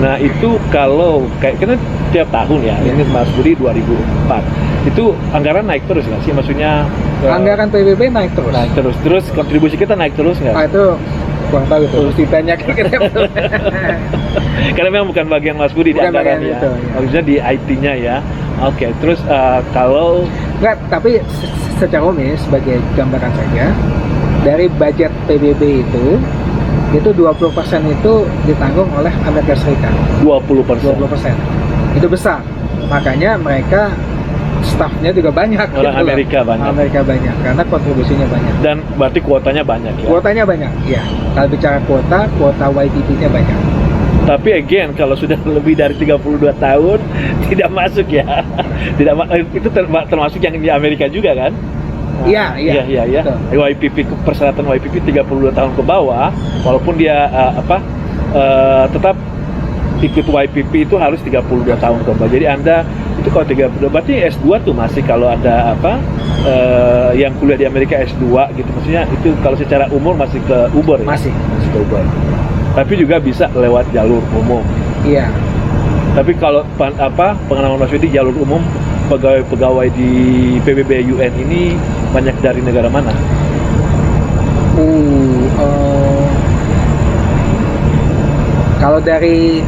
Nah, itu kalau kayak kan tiap tahun ya. Ini Mas Budi 2004. Itu anggaran naik terus nggak sih? Maksudnya anggaran PBB naik terus. Terus kontribusi kita naik terus nggak? Itu kurang tahu itu. Mesti tanya ke kita. Karena memang bukan bagian Mas Budi di anggaran ya. Maksudnya di IT-nya ya. Oke, terus kalau enggak, tapi secara umum sebagai gambaran saja, dari budget PBB itu 20% itu ditanggung oleh Amerika Serikat. 20%. Itu besar. Makanya mereka staffnya juga banyak. Orang Amerika banyak karena kontribusinya banyak. Dan berarti kuotanya banyak ya? Kuotanya banyak, ya. Kalau bicara kuota YPP-nya banyak. Tapi again, kalau sudah lebih dari 32 tahun tidak masuk ya. Itu termasuk yang di Amerika juga kan? Iya. YPP, persyaratan YPP 32 tahun ke bawah, walaupun dia tetap ikut YPP itu harus 32 tahun ke bawah. Jadi Anda itu kalau 32 berarti S2 tuh masih, kalau ada yang kuliah di Amerika S2 gitu, maksudnya itu kalau secara umur masih ke Uber ya? Masih ke Uber. Tapi juga bisa lewat jalur umum. Iya. Tapi kalau pengalaman Mas Widi, jalur umum pegawai di PBB UN ini banyak dari negara mana? Kalau dari,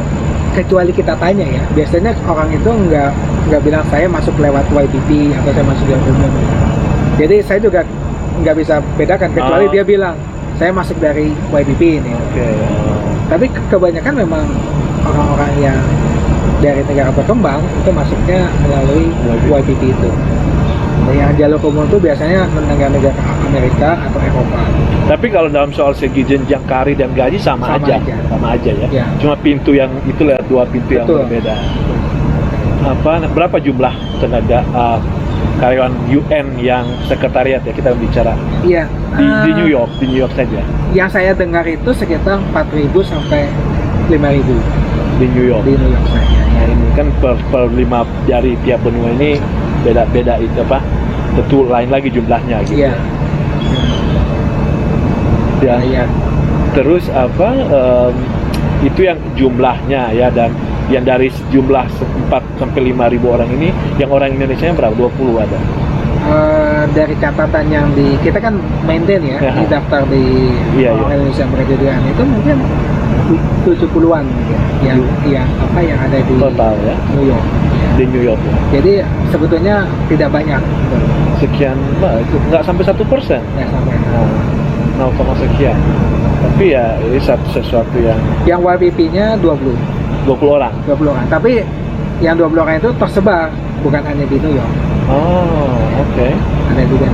kecuali kita tanya ya, biasanya orang itu nggak bilang saya masuk lewat YPP atau saya masuk jalur umum. Jadi saya juga nggak bisa bedakan, kecuali dia bilang saya masuk dari YPP ini. Tapi kebanyakan memang orang-orang yang dari negara berkembang itu masuknya melalui YPP itu. Yang jalur umum itu biasanya negara-negara Amerika atau Eropa. Tapi kalau dalam soal segi jenjang karir dan gaji sama aja ya. Cuma pintu yang itu lewat 2 pintu yang berbeda. Berapa jumlah tenaga karyawan UN yang sekretariat ya, kita bicara? Iya. Di New York saja. Yang saya dengar itu sekitar 4.000 sampai 5.000 di New York saja. Nah, ini kan per 5 dari tiap benua ini beda-beda itu tentu lain lagi jumlahnya gitu. Iya. Ya. Terus itu yang jumlahnya ya, dan yang dari jumlah 4 sampai 5.000 orang ini, yang orang Indonesia berapa? 20 ada? Dari catatan yang kita kan maintain ya, di daftar di orang Indonesia yang bekerja di itu mungkin 70-an yang ada di total ya? New York. Di New York ya. Jadi sebetulnya tidak banyak. Sekian, nggak sampai 1%. Nggak sampai. 0, sekian. Tapi ya ini sesuatu yang YPP-nya 20 orang. Tapi yang 20 orang itu tersebar, bukan hanya di New York. Oke. Ada juga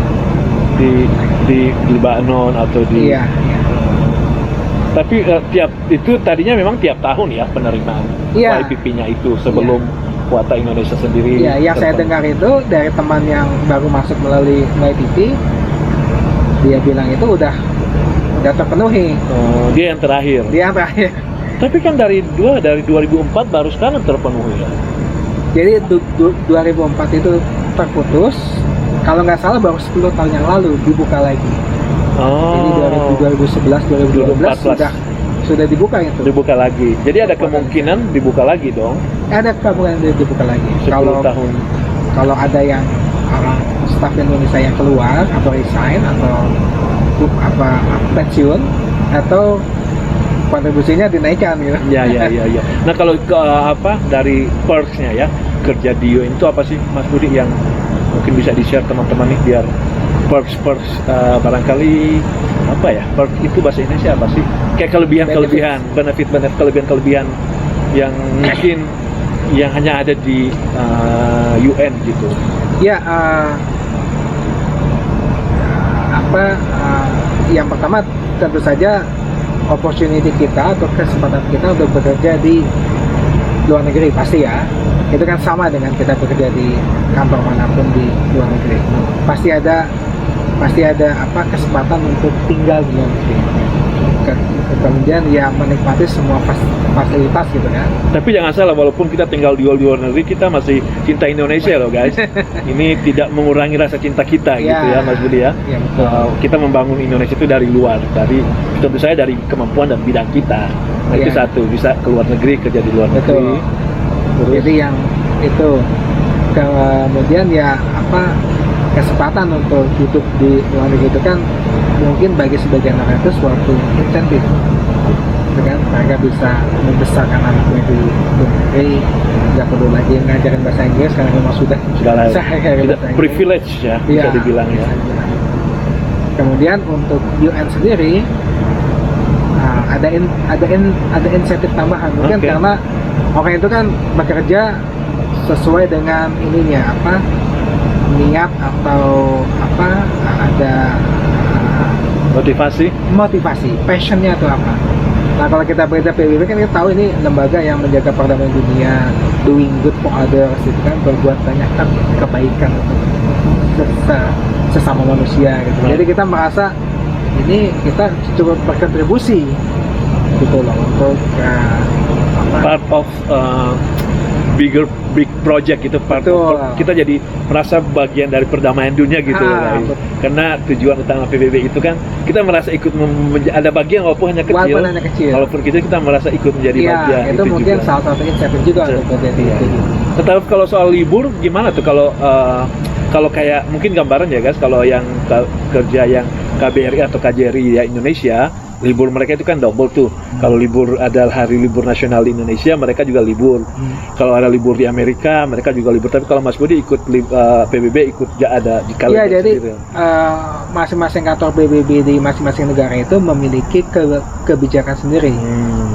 di Lebanon atau di. Iya. Tapi itu tadinya memang tiap tahun ya penerimaan YPP-nya itu sebelum kuota Indonesia sendiri. Iya, yang saya dengar itu dari teman yang baru masuk melalui YPP, dia bilang itu udah udah terpenuhi. Oh, dia yang terakhir. Dia yang terakhir. Tapi kan dari 2004 baru sekarang terpenuhi ya. Jadi 2004 itu terputus. Kalau nggak salah baru 10 tahun yang lalu dibuka lagi. Oh. Jadi 2011, 2012 sudah dibuka itu. Dibuka lagi. Jadi ada kemungkinan dibuka lagi dong. Ada kemungkinan dibuka lagi. 10 tahun. Kalau ada yang orang staf Indonesia yang keluar atau resign atau pensiun atau kontribusinya dinaikkan gitu. Ya. Nah kalau dari perks-nya ya kerja di UN itu apa sih Mas Budi yang mungkin bisa di-share teman-teman nih biar perks barangkali apa ya, perks itu bahasa Indonesia apa sih? Kayak kelebihan-kelebihan, kelebihan yang mungkin yang hanya ada di UN gitu. Ya, yang pertama tentu saja opportunity kita atau kesempatan kita untuk bekerja di luar negeri pasti ya. Itu kan sama dengan kita bekerja di kantor manapun di luar negeri. Pasti ada kesempatan untuk tinggal di luar negeri. Kemudian ya menikmati semua fasilitas gitu kan. Tapi jangan salah, walaupun kita tinggal di luar negeri, kita masih cinta Indonesia loh guys. Ini tidak mengurangi rasa cinta kita gitu ya Mas Budi ya. Ya betul. Kita membangun Indonesia itu dari luar, tentu saja dari kemampuan dan bidang kita. Nah, itu satu, bisa keluar negeri, kerja di luar negeri. Terus, jadi yang itu kemudian ya kesempatan untuk hidup di luar negeri itu kan mungkin bagi sebagian orang itu suatu insentif, kan mereka bisa membesarkan anaknya di luar negeri, nggak perlu lagi ngajarin bahasa Inggris karena memang sudah privilege ya, bisa dibilang ya. Kemudian untuk UN sendiri ada insentif tambahan mungkin karena orang itu kan bekerja sesuai dengan ininya niat atau ada motivasi, passionnya atau apa. Nah kalau kita bekerja PBB kan kita tahu ini lembaga yang menjaga perdamaian dunia, doing good for others, itu kan berbuat banyak kebaikan untuk sesama manusia gitu. Jadi kita merasa ini kita cukup berkontribusi gitu loh untuk part of big project gitu, kita jadi merasa bagian dari perdamaian dunia gitu loh guys. Karena tujuan utama PBB itu kan kita merasa ikut ada bagian walaupun hanya kecil, walaupun kita merasa ikut menjadi bagian. Itu mungkin juga salah satu insentif juga untuk menjadi itu. Tetapi kalau soal libur gimana tuh kalau kayak mungkin gambaran ya guys, kalau yang kerja yang KBRI atau KJRI ya Indonesia, libur mereka itu kan double tuh. Kalau libur ada hari libur nasional di Indonesia, mereka juga libur. Kalau ada libur di Amerika, mereka juga libur. Tapi kalau Mas Budi ikut PBB ikut ada di kalender. Iya, jadi masing-masing kantor PBB di masing-masing negara itu memiliki kebijakan sendiri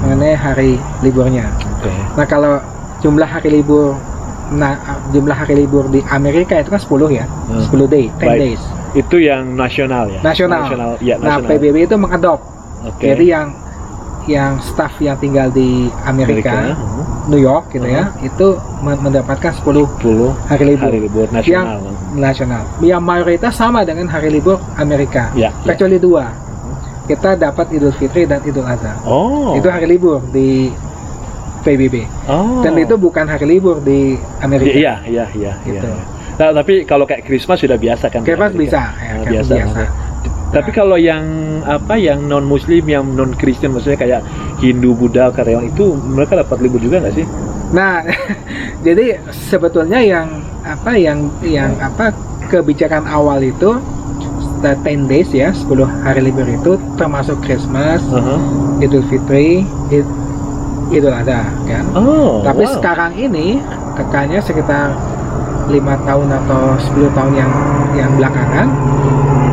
mengenai hari liburnya. Nah, kalau jumlah hari libur di Amerika itu kan 10 ya. 10 days. Itu yang nasional ya. Nasional. Ya, nah, nasional. PBB itu mengadop. Jadi yang staff yang tinggal di Amerika. New York gitu ya, itu mendapatkan 10 hari libur nasional. Yang mayoritas sama dengan hari libur Amerika, kecuali 2. Kita dapat Idul Fitri dan Idul Adha. Itu hari libur di PBB. Dan itu bukan hari libur di Amerika. Iya. Gitu. Nah, tapi kalau kayak Christmas sudah biasa kan? Christmas bisa, biasa. Tapi kalau yang non Muslim, yang non Kristen, maksudnya kayak Hindu, Buddha, Karyawan itu mereka dapat libur juga nggak sih? Nah, jadi sebetulnya yang kebijakan awal itu 10 days ya, 10 hari libur itu termasuk Christmas, Idul Fitri, Idul Adha kan. Tapi sekarang ini kakaknya sekitar 5 tahun atau 10 tahun yang belakangan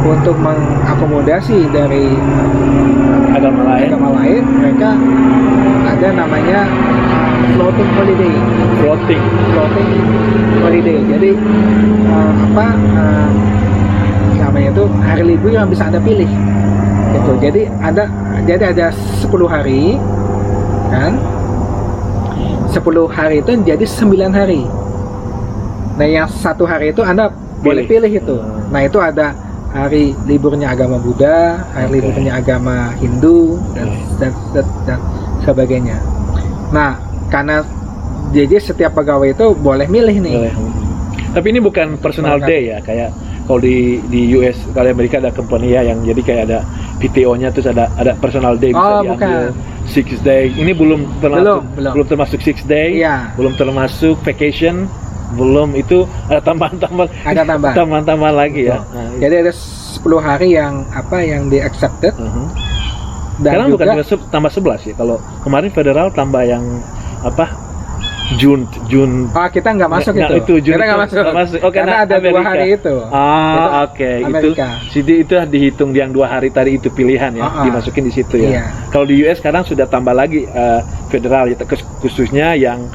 untuk mengakomodasi dari agama lain, mereka ada namanya floating holiday. Jadi namanya itu hari libur yang bisa Anda pilih. Gitu. Jadi ada 10 hari kan. 10 hari itu jadi 9 hari. Nah, yang 1 hari itu Anda boleh pilih itu. Nah, itu ada hari liburnya agama Buddha, hari liburnya agama Hindu dan sebagainya. Nah, karena jadi setiap pegawai itu boleh milih nih. Boleh. Tapi ini bukan personal day ya, kayak kalau di US, kalau di Amerika ada company ya yang jadi kayak ada PTO-nya, terus ada personal day bisa diambil. Bukan. 6 day. Ini belum termasuk 6 day. Iya. Belum termasuk vacation. Belum, itu ada tambahan-tambahan. Ada tambahan. Tambahan-tambahan lagi ya. Nah, jadi ada 10 hari yang di accepted. Dan sekarang juga, bukan tambah 11 ya. Kalau kemarin federal tambah yang June. kita nggak masuk itu. June Kita nggak masuk. Oh, karena ada Amerika. 2 hari itu. Oke. Itu dihitung yang 2 hari tadi itu pilihan ya, dimasukin di situ ya. Iya. Kalau di US sekarang sudah tambah lagi federal ya, khususnya yang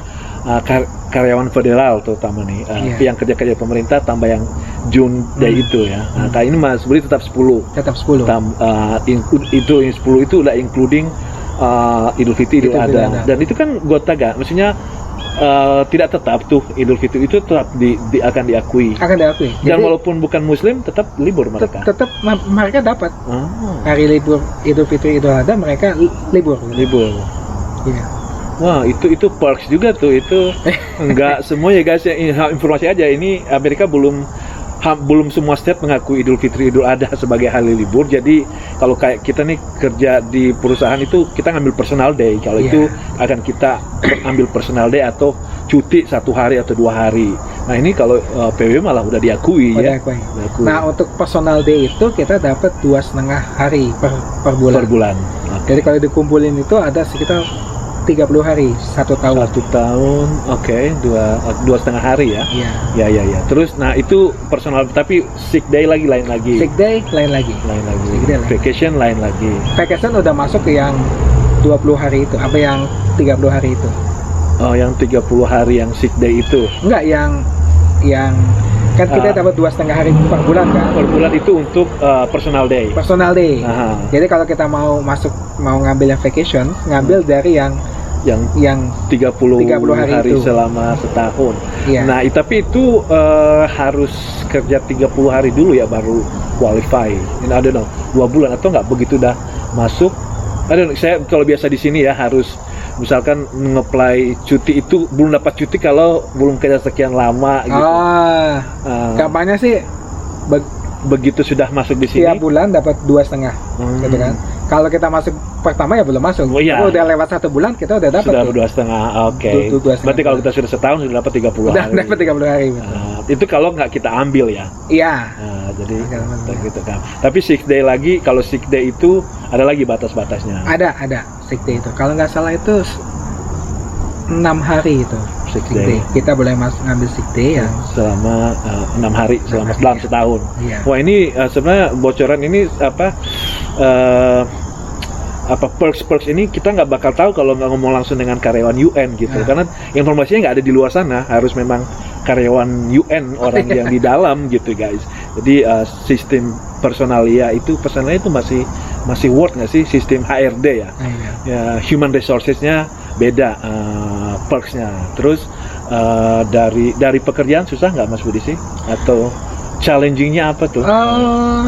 karyawan federal terutama nih, yang kerja pemerintah tambah yang June Day itu ya. Nah, kali ini Mas Budi tetap 10. Tetap 10. Itu 10 itu udah including Idul Fitri, Idul Adha. Dan itu kan maksudnya tidak tetap tuh Idul Fitri itu tetap akan diakui. Dan jadi, walaupun bukan Muslim tetap libur mereka. Tetap mereka dapat hari libur Idul Fitri, Idul Adha mereka libur. Iya. Wah, itu perks juga tuh. Itu enggak semua ya guys, informasi aja, ini Amerika belum semua state mengakui Idul Fitri, Idul Adha sebagai hari libur. Jadi kalau kayak kita nih kerja di perusahaan itu kita ngambil personal day. Kalau itu akan kita ambil personal day atau cuti 1 hari atau 2 hari. Nah, ini kalau PW malah udah diakui ya. Diakui. Nah, untuk personal day itu kita dapat 2,5 hari per bulan. Okay. Jadi kalau dikumpulin itu ada sekitar 30 hari, 1 tahun. 1 tahun, oke, 2,5 hari ya. Iya. Ya. Terus, nah itu personal, tapi sick day lain lagi. Sick day lain lagi. Vacation lain lagi. Vacation udah masuk ke yang 20 hari itu, yang 30 hari itu. Oh, yang 30 hari yang sick day itu? Enggak, yang kan kita dapat 2,5 hari per bulan kan? Per bulan itu untuk personal day. Jadi kalau kita mau ngambil yang vacation, ngambil dari yang 30 hari selama setahun. Iya. Nah, tapi itu harus kerja 30 hari dulu ya baru qualify. I don't know, 2 bulan atau nggak begitu udah masuk. Saya kalau biasa di sini ya harus misalkan nge-apply cuti itu belum dapat cuti kalau belum kerja sekian lama gitu. Kampanye sih begitu sudah masuk di sini. Tiap bulan dapat 2,5 gitu kan. Kalau kita masuk pertama ya belum masuk. Kalau udah lewat 1 bulan kita udah dapat. Sudah 2,5. Oke. Berarti kalau kita sudah setahun sudah dapat 30 hari. Udah dapat 30 hari. Itu kalau nggak kita ambil ya. Iya. Jadi gitu kan. Tapi sick day lagi, kalau sick day itu ada lagi batas-batasnya. Ada sick day itu. Kalau nggak salah itu 6 hari itu. Sick day. Kita boleh ngambil sick day ya selama 6 hari dalam setahun. Iya. Wah, ini sebenarnya bocoran ini perks ini kita nggak bakal tahu kalau nggak ngomong langsung dengan karyawan UN gitu. Karena informasinya nggak ada di luar sana, harus memang karyawan UN orang yang di dalam gitu guys. Jadi sistem personalia itu masih work nggak sih sistem HRD ya? Ya, human resources-nya beda perks-nya. Terus dari pekerjaan susah nggak Mas Budi sih? Atau challenging-nya apa tuh?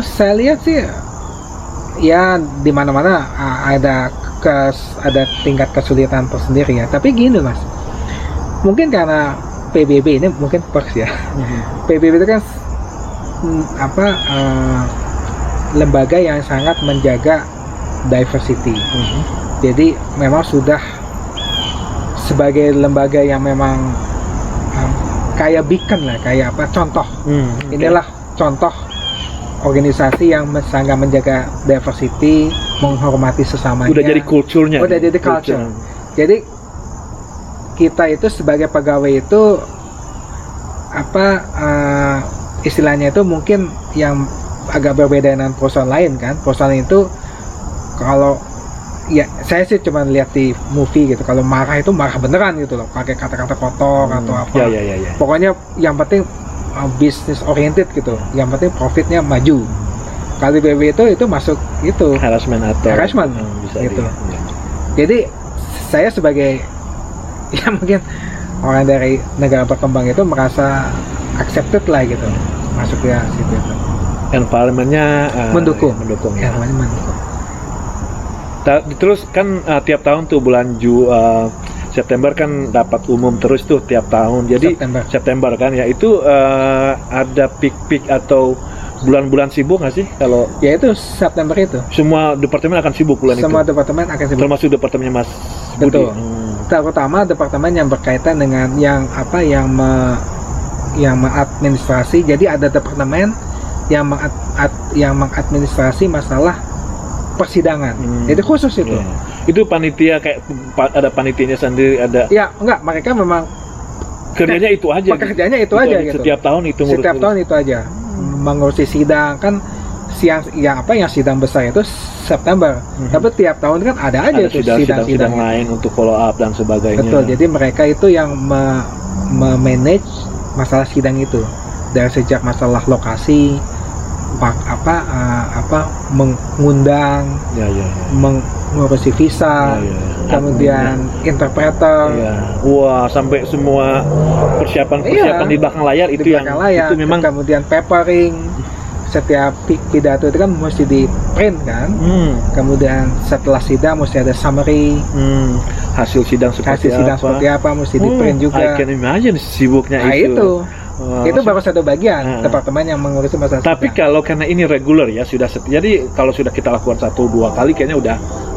Saya lihat sih ya di mana-mana ada tingkat kesulitan tersendiri ya. Tapi gini Mas, mungkin karena PBB ini mungkin perks ya. PBB itu kan lembaga yang sangat menjaga diversity. Jadi memang sudah sebagai lembaga yang memang kayak beacon lah, kayak contoh. Inilah contoh organisasi yang sangat menjaga diversity, menghormati sesamanya. Udah jadi kulturnya. Udah jadi culture. Jadi kita itu sebagai pegawai itu istilahnya itu mungkin yang agak berbeda dengan perusahaan lain kan. Perusahaan itu kalau ya saya sih cuma lihat di movie gitu, kalau marah itu marah beneran gitu loh, pakai kata-kata kotor atau apa. Ya. Pokoknya yang penting business oriented gitu, yang penting profitnya maju. Kalau di BB itu masuk itu harassment gitu. Jadi saya sebagai ya mungkin orang dari negara berkembang itu merasa accepted lah gitu. masuk ke situ itu. Environment-nya Mendukung. mendukung ya. Environment mendukung. Terus kan tiap tahun tuh bulan September kan dapat umum terus tuh tiap tahun. Jadi September kan ya itu ada peak atau bulan-bulan sibuk nggak sih kalau? Ya itu September itu. Semua departemen akan sibuk bulan itu. Semua departemen akan sibuk. Termasuk departemennya Mas Budi. Betul. Terutama departemen yang berkaitan dengan yang mengadministrasi. Jadi ada departemen yang mengadministrasi masalah persidangan. Jadi khusus itu. Itu panitia kayak ada panitianya sendiri ada. Ya enggak, mereka memang kerjanya itu aja. Pekerjaannya itu aja gitu. Setiap tahun itu ngurus. Setiap tahun itu aja. Mengurusi sidang kan yang sidang besar itu September. Tapi tiap tahun kan ada aja tuh sidang-sidang lain untuk follow up dan sebagainya. Betul. Jadi mereka itu yang manage masalah sidang itu. Dari sejak masalah lokasi, mengundang, mengurusi visa, kemudian interpreter. Wah, sampai semua persiapan di belakang layar itu itu memang. Kemudian papering, setiap pidato itu kan mesti di print kan. Kemudian setelah sidang mesti ada summary. Hasil sidang seperti apa mesti di print juga. I can imagine sibuknya itu. Itu baru satu bagian departemen yang mengurusi masalah. Tapi kalau karena ini regular ya jadi kalau sudah kita lakukan 1-2 kali kayaknya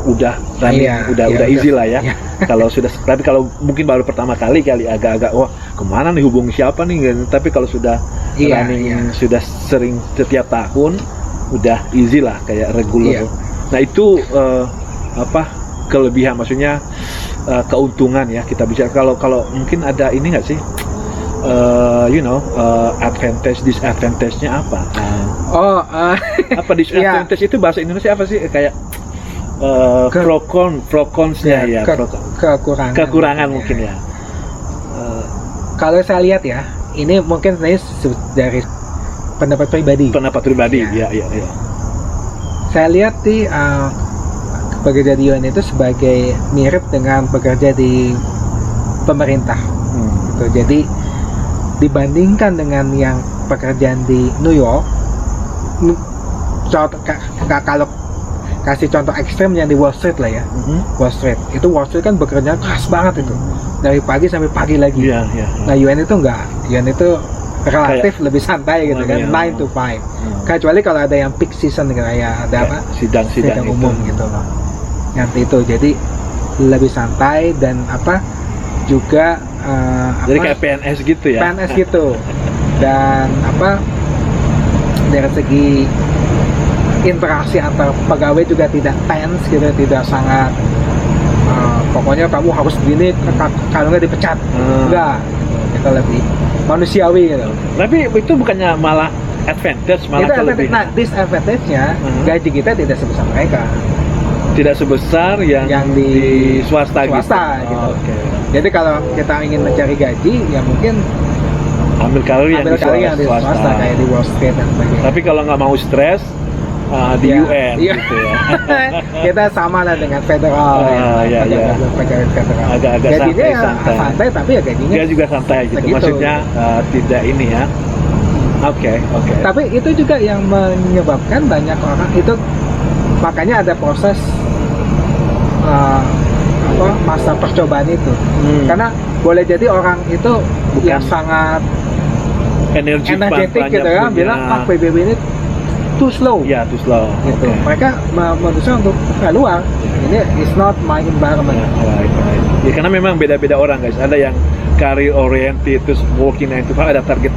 udah running, udah easy lah ya. Kalau sudah, tapi kalau mungkin baru pertama kali agak-agak wah kemana nih hubung siapa nih. Tapi kalau sudah running sudah sering setiap tahun udah easy lah kayak regular. Nah itu kelebihan maksudnya keuntungan ya kita bisa kalau mungkin ada ini nggak sih? Advantage, disadvantage-nya apa? Apa disadvantage itu bahasa Indonesia apa sih? Kayak pro cons-nya ya. Kekurangan mungkin ya. Kalau saya lihat ya, ini mungkin saya dari pendapat pribadi. Ya. Saya lihat di pekerja di UN itu sebagai mirip dengan pekerja di pemerintah. Gitu. Jadi dibandingkan dengan yang pekerjaan di New York, kalau kasih contoh ekstrem yang di Wall Street lah ya. Wall Street kan bekerja keras banget itu dari pagi sampai pagi lagi. Nah UN itu enggak, UN itu relatif lebih santai gitu kan, 9 to 5. Kecuali kalau ada yang peak season kayak ada sidang umum gitu loh. Yang itu jadi lebih santai dan juga jadi kayak PNS gitu ya. PNS gitu. Dan dari segi interaksi antar pegawai juga tidak tense gitu, tidak sangat pokoknya kamu harus begini kalau nggak dipecat. Enggak, kita lebih manusiawi gitu. Tapi itu bukannya malah advantage, malah kelebihan. Nah, disadvantage-nya gaji kita tidak sebesar mereka. Tidak sebesar yang di swasta gitu. Jadi kalau kita ingin mencari gaji, ya mungkin ambil karir yang di swasta kayak di Wall Street dan sebagainya. Tapi kalau nggak mau stres, di UN gitu ya. Kita sama lah dengan federal pegawai federal. Agak-agak santai, tapi ya gajinya dia juga santai gitu. Maksudnya tidak ini ya. Oke. Tapi itu juga yang menyebabkan banyak orang itu, makanya ada proses masa percobaan itu. Karena boleh jadi orang itu yang sangat energetik gitu ya, bilang PBB ini too slow. Too slow. Gitu. Mereka memutuskan untuk keluar. Ini is not my environment. Ya karena memang beda-beda orang guys. Ada yang career oriented, terus working 9 to 5, ada target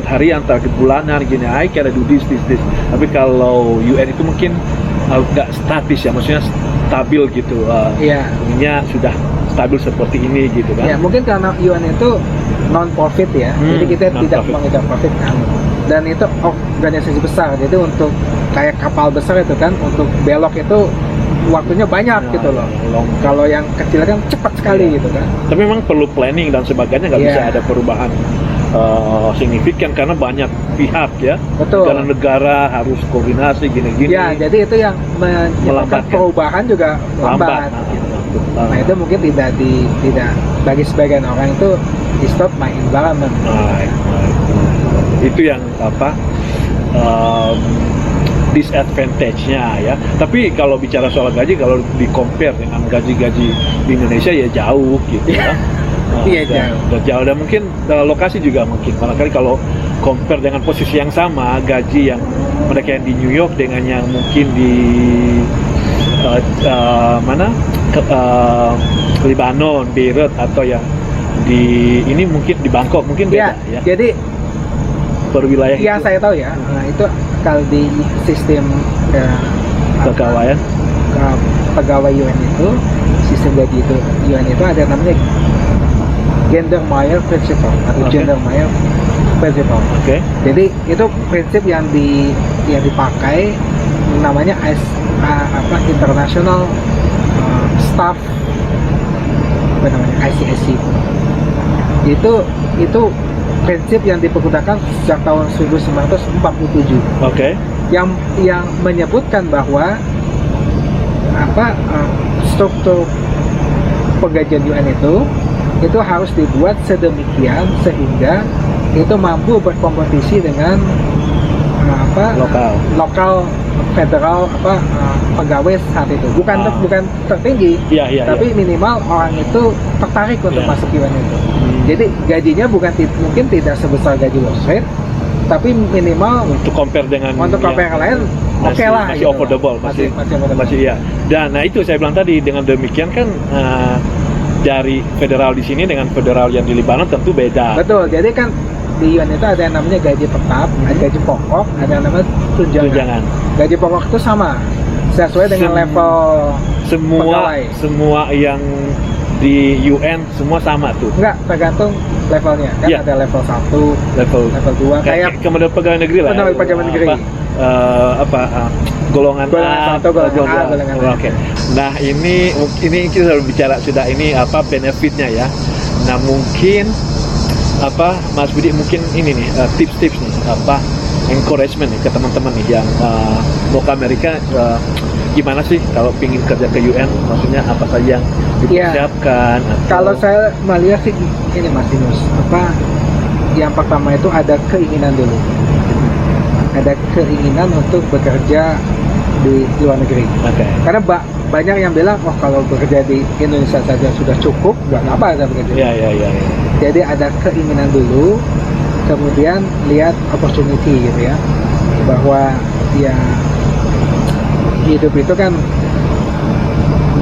harian, target bulanan, gini, I can do this. Tapi kalau UN itu mungkin agak statis ya, maksudnya stabil gitu. Ininya sudah stabil seperti ini gitu kan. Ya mungkin karena UN itu non-profit ya, jadi kita tidak mengejar profit kan. Dan itu organisasi besar, jadi untuk kayak kapal besar itu kan, untuk belok itu waktunya banyak gitu loh. Kalau yang kecil kan cepat sekali gitu kan. Tapi memang perlu planning dan sebagainya, nggak bisa ada perubahan signifikan karena banyak pihak ya. Betul. Negara harus koordinasi gini-gini. Ya, jadi itu yang menyebabkan perubahan juga lambat. Nah itu mungkin tidak bagi sebagian orang itu is not my environment. Itu yang apa disadvantage-nya ya. Tapi kalau bicara soal gaji, kalau di compare dengan gaji-gaji di Indonesia ya jauh gitu ya. Iya, jauh. Dan mungkin lokasi juga mungkin. Barangkali kalau compare dengan posisi yang sama, gaji yang mereka yang di New York dengan yang mungkin di Lebanon, Beirut, atau yang di ini mungkin di Bangkok mungkin beda ya. Jadi per wilayah yang itu. saya tahu ya, itu kalau di sistem Pegawaian. pegawai UN itu, sistem gaji itu UN itu ada namanya Gendermeyer Principle atau Okay. Gendermeyer Principle. Oke. Jadi itu prinsip yang dipakai namanya International Staff ICSC. Itu prinsip yang dipergunakan sejak tahun 1947. Oke. Yang menyebutkan bahwa struktur penggajian UN itu harus dibuat sedemikian sehingga itu mampu berkompetisi dengan lokal federal pegawai saat itu, bukan tertinggi, tapi minimal orang itu tertarik untuk masuk UN itu. Jadi gajinya mungkin tidak sebesar gaji Wall Street, tapi minimal untuk compare dengan yang lain oke lah, masih gitu affordable, lah. masih ya. Dan nah itu saya bilang tadi, dengan demikian kan dari federal di sini dengan federal yang di Lebanon tentu beda. Betul. Jadi kan di UN itu ada yang namanya gaji tetap, ada gaji pokok, ada yang namanya tunjangan. Gaji pokok itu sama sesuai dengan level pegawai. Semua yang di UN semua sama tuh. Enggak, tergantung levelnya. Kan ada level 1, level 2 kayak kemudian pegawai negeri lah. Pegawai negeri. Golongan A, golongan A. Oke. Nah, ini kita sudah bicara ini benefitnya ya. Nah, mungkin Mas Budi mungkin ini nih tips-tips nih encouragement nih ke teman-teman nih yang mau ke Amerika, gimana sih kalau pingin kerja ke UN, maksudnya apa saja yang dipersiapkan? Kalau saya melihat sih ini Mas Inus, yang pertama itu ada keinginan dulu, ada keinginan untuk bekerja di luar negeri. Karena banyak yang bilang, kalau bekerja di Indonesia saja sudah cukup, buat apa ada bekerja? Iya. Jadi ada keinginan dulu, kemudian lihat opportunity gitu ya, bahwa ya hidup itu kan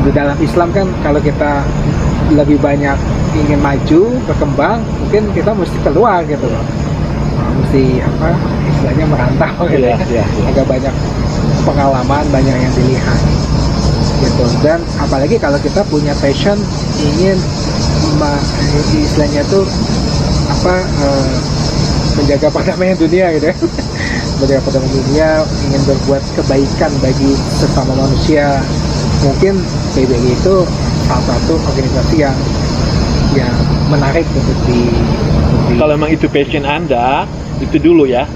di dalam Islam kan, kalau kita lebih banyak ingin maju, berkembang, mungkin kita mesti keluar gitu loh, mesti istilahnya merantau gitu ya. Agak banyak pengalaman, banyak yang dilihat gitu. Dan apalagi kalau kita punya passion ingin istilahnya tuh menjaga perdamaian dunia gitu ya. Menjaga perdamaian dunia, ingin berbuat kebaikan bagi sesama manusia. Mungkin PBI itu salah satu organisasi yang menarik untuk kalau memang itu passion Anda, itu dulu ya.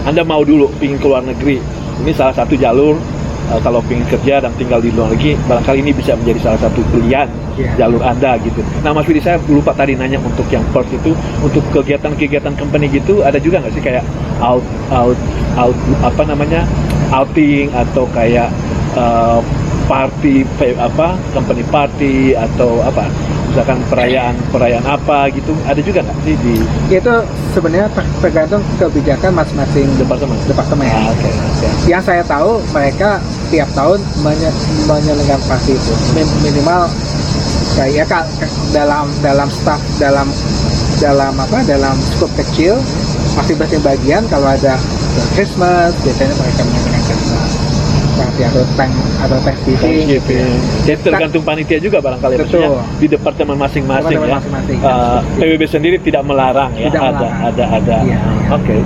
Anda mau dulu ingin keluar negeri, ini salah satu jalur. Kalau ingin kerja dan tinggal di luar negeri, barangkali ini bisa menjadi salah satu pilihan jalur Anda gitu. Nah, Mas Widi, saya lupa tadi nanya untuk yang first itu, untuk kegiatan company gitu, ada juga nggak sih kayak outing atau kayak party company party atau misalkan perayaan apa gitu, ada juga nggak sih di itu? Sebenarnya tergantung kebijakan masing-masing departemen. Okay. Yang saya tahu, mereka tiap tahun menyelenggarakan party itu minimal kayak dalam staff, dalam skop kecil masing-masing bagian. Kalau ada Christmas, biasanya mereka menyelenggarakan party atau Thanksgiving. Jadi tergantung panitia juga barangkali, maksudnya di departemen masing-masing ya. PBB sendiri tidak melarang ya. Ada. Oke.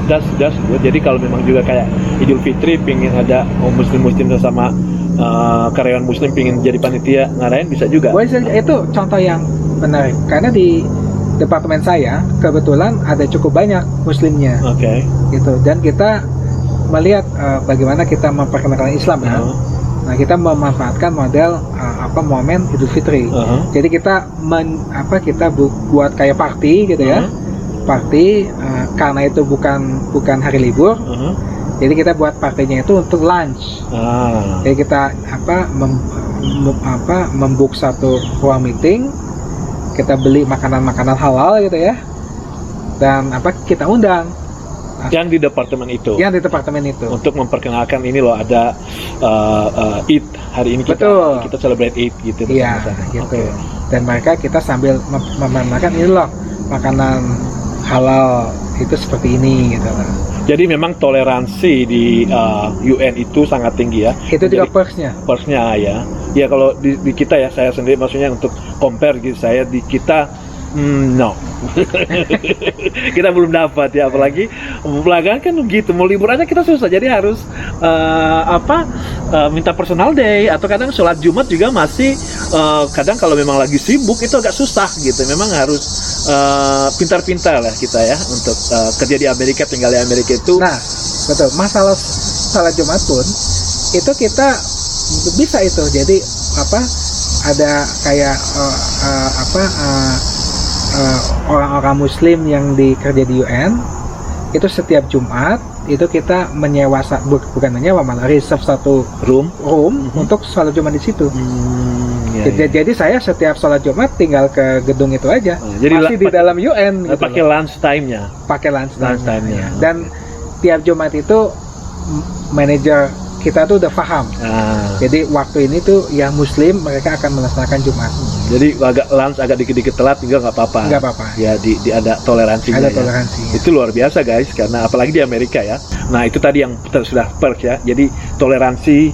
Das good. Jadi kalau memang juga kayak Idul Fitri pingin ada muslim sama karyawan muslim pingin jadi panitia ngadain, bisa juga. Itu contoh yang menarik karena di departemen saya kebetulan ada cukup banyak muslimnya. Oke. Gitu, dan kita melihat bagaimana kita memperkenalkan Islam ya. Nah, kita memanfaatkan model momen Idul Fitri. Jadi kita buat kayak party gitu ya. party karena itu bukan hari libur. Jadi kita buat partinya itu untuk lunch. Jadi kita membook satu ruang meeting, kita beli makanan-makanan halal gitu ya, dan kita undang yang di departemen itu. Yang di departemen itu. Untuk memperkenalkan ini loh, ada Eid hari ini kita celebrate Eid gitu. Iya, gitu. Okay. Dan mereka kita sambil memamerkan ini loh makanan halal itu seperti ini gitu. Jadi memang toleransi di UN itu sangat tinggi ya. Itu juga perksnya. Perksnya ya. Ya kalau di kita ya, saya sendiri maksudnya untuk compare gitu, saya di kita no. Kita belum dapat ya, apalagi belakangan kan gitu, mau libur aja kita susah, jadi harus minta personal day, atau kadang sholat Jumat juga masih kadang kalau memang lagi sibuk itu agak susah gitu. Memang harus pintar-pintar lah kita ya untuk kerja di Amerika, tinggal di Amerika itu. Nah betul, masalah sholat Jumat pun itu kita bisa itu, jadi ada kayak orang-orang Muslim yang kerja di UN itu setiap Jumat itu kita menyewa bukan menyewa, malah reserve satu room untuk sholat Jumat di situ. Jadi saya setiap sholat Jumat tinggal ke gedung itu aja. Jadi masih di dalam UN. Gitu pakai lunch time-nya. Pakai lunch time-nya. Dan tiap Jumat itu manajer kita tuh udah paham. Jadi waktu ini tuh yang Muslim mereka akan melaksanakan Jumat. Jadi agak dikit-dikit telat juga nggak apa-apa. Nggak apa-apa. Ya ada toleransinya. Ada toleransi. Ya. Itu luar biasa guys, karena apalagi di Amerika ya. Nah itu tadi yang sudah perk ya. Jadi toleransi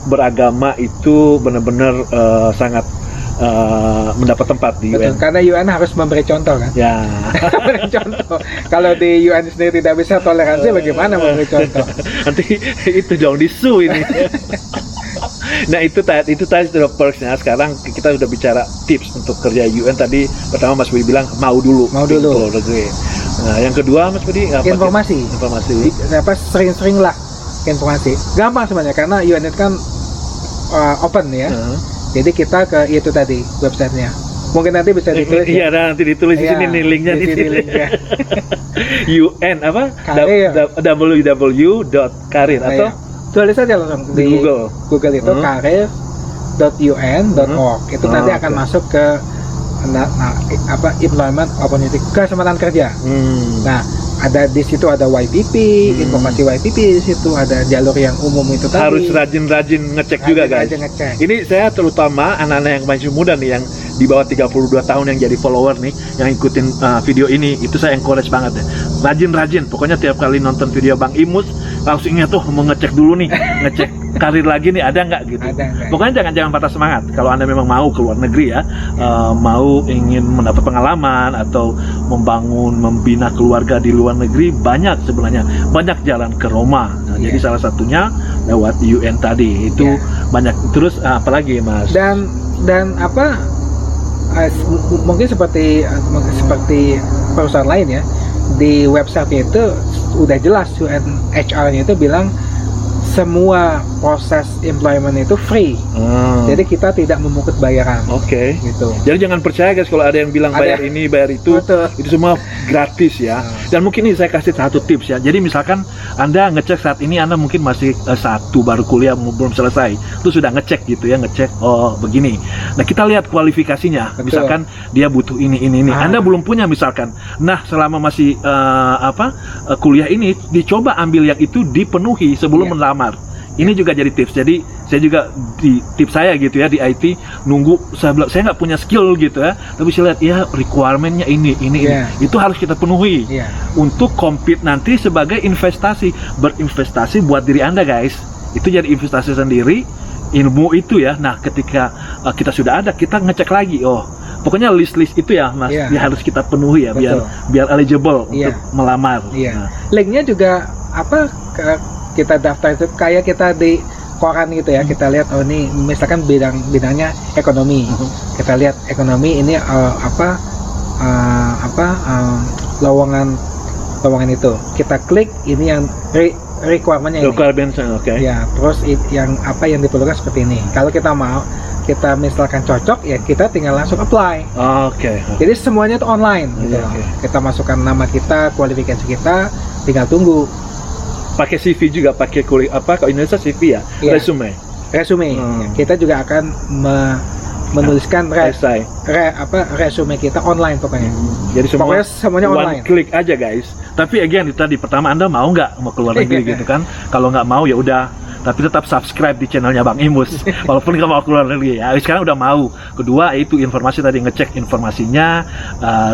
beragama itu benar-benar sangat mendapat tempat di UN. Karena UN harus memberi contoh kan. Ya. Memberi contoh. Kalau di UN sendiri tidak bisa toleransi, bagaimana memberi contoh? Nanti itu dong disu ini. Nah itu tadi sudah perksnya. Sekarang kita sudah bicara tips untuk kerja UN. Tadi pertama Mas Budi bilang mau dulu. Nah yang kedua Mas Budi informasi. Sering-sering lah informasi. Gampang sebenarnya karena UN itu kan open ya. Jadi kita ke itu tadi websitenya. Mungkin nanti bisa ditulis. Iya, nanti ditulis di sini nih linknya di sini. UN www.karir atau tulis saja langsung di Google itu karir.un.org. Itu nanti akan masuk ke employment opportunity, kesempatan kerja. Nah, ada di situ ada YPP, informasi YPP di situ, ada jalur yang umum itu tadi. Harus rajin-rajin ngecek juga guys. Ini saya terutama anak-anak yang masih muda nih, yang di bawah 32 tahun yang jadi follower nih, yang ikutin video ini, itu saya encourage banget ya. Rajin-rajin, pokoknya tiap kali nonton video Bang Imus langsung ingat tuh mau ngecek dulu nih, ngecek karir lagi nih ada nggak gitu. Pokoknya jangan patah semangat. Kalau Anda memang mau keluar negeri ya, mau ingin mendapat pengalaman atau membina keluarga di luar negeri, banyak sebenarnya, banyak jalan ke Roma. Nah, jadi salah satunya lewat UN tadi itu banyak. Terus apalagi Mas? Dan mungkin seperti perusahaan lain ya, di website itu udah jelas HR-nya itu bilang semua proses employment itu free. Jadi kita tidak memungut bayaran. Gitu. Jadi jangan percaya guys kalau ada yang bilang bayar ini, bayar itu. Betul. Itu semua gratis ya. Dan mungkin ini saya kasih satu tips ya. Jadi misalkan Anda ngecek saat ini Anda mungkin masih satu baru kuliah belum selesai. Itu sudah ngecek gitu ya, ngecek oh begini. Nah, kita lihat kualifikasinya. Betul. Misalkan dia butuh ini. Anda belum punya misalkan. Nah, selama masih kuliah ini dicoba ambil yang itu dipenuhi sebelum melamar. Ini juga jadi tips. Jadi saya juga di tips saya gitu ya di IT, nunggu saya nggak punya skill gitu ya, tapi saya lihat ya requirementnya ini. Itu harus kita penuhi untuk compete nanti sebagai berinvestasi buat diri Anda guys. Itu jadi investasi sendiri, ilmu itu ya. Nah ketika kita sudah ada, kita ngecek lagi, pokoknya list itu ya Mas, ya harus kita penuhi ya. biar eligible untuk melamar. Nah. Linknya juga kita daftar itu kayak kita di koran gitu ya. Kita lihat ini misalkan bidangnya ekonomi. Kita lihat ekonomi ini lowongan itu. Kita klik ini yang requirementnya ini. Ya, terus yang diperlukan seperti ini. Kalau kita mau, kita misalkan cocok, ya kita tinggal langsung apply. Oke. Jadi semuanya itu online gitu. Iya, oke. Kita masukkan nama kita, kualifikasi kita, tinggal tunggu Pakai CV juga, pakai kalau Indonesia CV ya, Iya. resume. resume. Hmm. Kita juga akan menuliskan Essay. resume kita online pokoknya. Jadi semua Pokoknya semuanya one online. klik aja guys. Tapi again itu tadi pertama Anda mau nggak mau keluar negeri gitu kan? Kalau nggak mau ya udah. Tapi tetap subscribe di channelnya Bang Imus. Walaupun nggak mau keluar negeri ya. Sekarang udah mau. Kedua itu informasi tadi ngecek informasinya